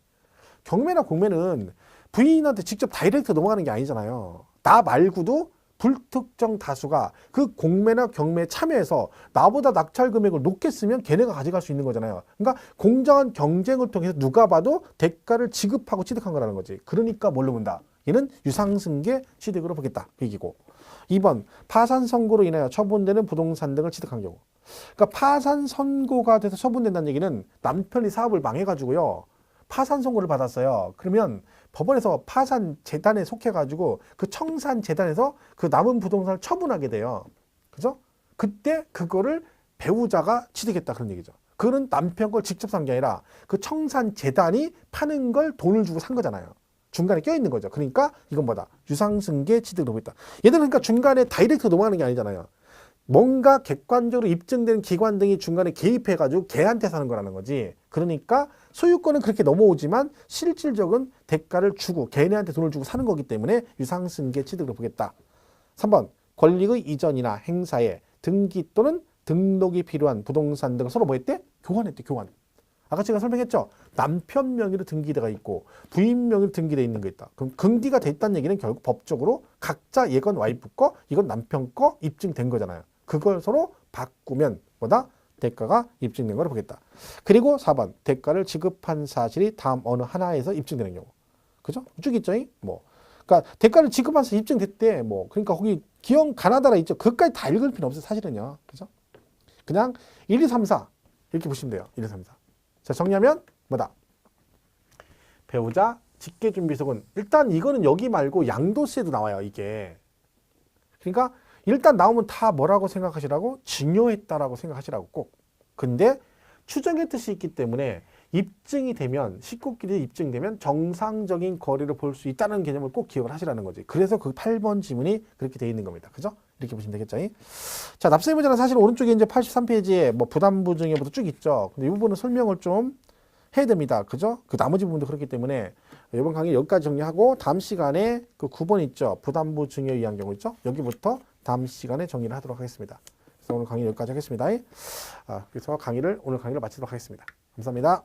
경매나 공매는 부인한테 직접 다이렉트 넘어가는 게 아니잖아요. 나 말고도 불특정 다수가 그 공매나 경매에 참여해서 나보다 낙찰 금액을 높게 쓰면 걔네가 가져갈 수 있는 거잖아요. 그러니까 공정한 경쟁을 통해서 누가 봐도 대가를 지급하고 취득한 거라는 거지. 그러니까 뭘로 본다? 얘는 유상승계 취득으로 보겠다. 그 얘기고. 2번 파산 선고로 인하여 처분되는 부동산 등을 취득한 경우. 그러니까 파산 선고가 돼서 처분된다는 얘기는 남편이 사업을 망해가지고요. 파산 선고를 받았어요. 그러면 법원에서 파산 재단에 속해가지고 그 청산 재단에서 그 남은 부동산을 처분하게 돼요. 그죠? 그때 그거를 배우자가 취득했다 그런 얘기죠. 그거는 남편 걸 직접 산 게 아니라 그 청산 재단이 파는 걸 돈을 주고 산 거잖아요. 중간에 껴있는 거죠. 그러니까 이건 뭐다? 유상승계 취득을 하고 있다. 얘들은 그러니까 중간에 다이렉트 넘어가는 게 아니잖아요. 뭔가 객관적으로 입증되는 기관 등이 중간에 개입해가지고 걔한테 사는 거라는 거지. 그러니까 소유권은 그렇게 넘어오지만 실질적인 대가를 주고 걔네한테 돈을 주고 사는 거기 때문에 유상승계 취득을 보겠다. 3번 권리의 이전이나 행사에 등기 또는 등록이 필요한 부동산 등을 서로 뭐 했대? 교환했대. 교환. 아까 제가 설명했죠. 남편 명의로 등기대가 있고 부인 명의로 등기돼 있는 게 있다. 그럼 등기가 돼 있다는 얘기는 결국 법적으로 각자 얘건 와이프 거 이건 남편 거 입증된 거잖아요. 그걸 서로 바꾸면 뭐다? 대가가 입증된 걸 보겠다. 그리고 4번 대가를 지급한 사실이 다음 어느 하나에서 입증되는 경우. 그죠? 쭉 있죠? 뭐. 그러니까 대가를 지급한 사실이 입증됐대. 뭐. 그러니까 거기 기영 가나다라 있죠. 그것까지 다 읽을 필요 없어요. 사실은요. 그죠? 그냥 1, 2, 3, 4 이렇게 보시면 돼요. 1, 2, 3, 4. 자, 정리하면 뭐다? 배우자 직계준비소은 일단 이거는 여기 말고 양도세도 나와요. 이게. 그러니까 일단 나오면 다 뭐라고 생각하시라고? 증여했다라고 생각하시라고 꼭. 근데 추정의 뜻이 있기 때문에 입증이 되면 식구끼리 입증되면 정상적인 거래를 볼 수 있다는 개념을 꼭 기억을 하시라는 거지. 그래서 그 8번 지문이 그렇게 돼 있는 겁니다. 그죠? 이렇게 보시면 되겠죠? 자, 납세의 문제는 사실 오른쪽에 이제 83페이지에 뭐 부담부 증여부터 쭉 있죠. 근데 이 부분은 설명을 좀 해야 됩니다. 그죠? 그 나머지 부분도 그렇기 때문에 이번 강의 여기까지 정리하고 다음 시간에 그 9번 있죠. 부담부 증여에 의한 경우 있죠. 여기부터 다음 시간에 정리를 하도록 하겠습니다. 그래서 오늘 강의 여기까지 하겠습니다. 그래서 오늘 강의를 마치도록 하겠습니다. 감사합니다.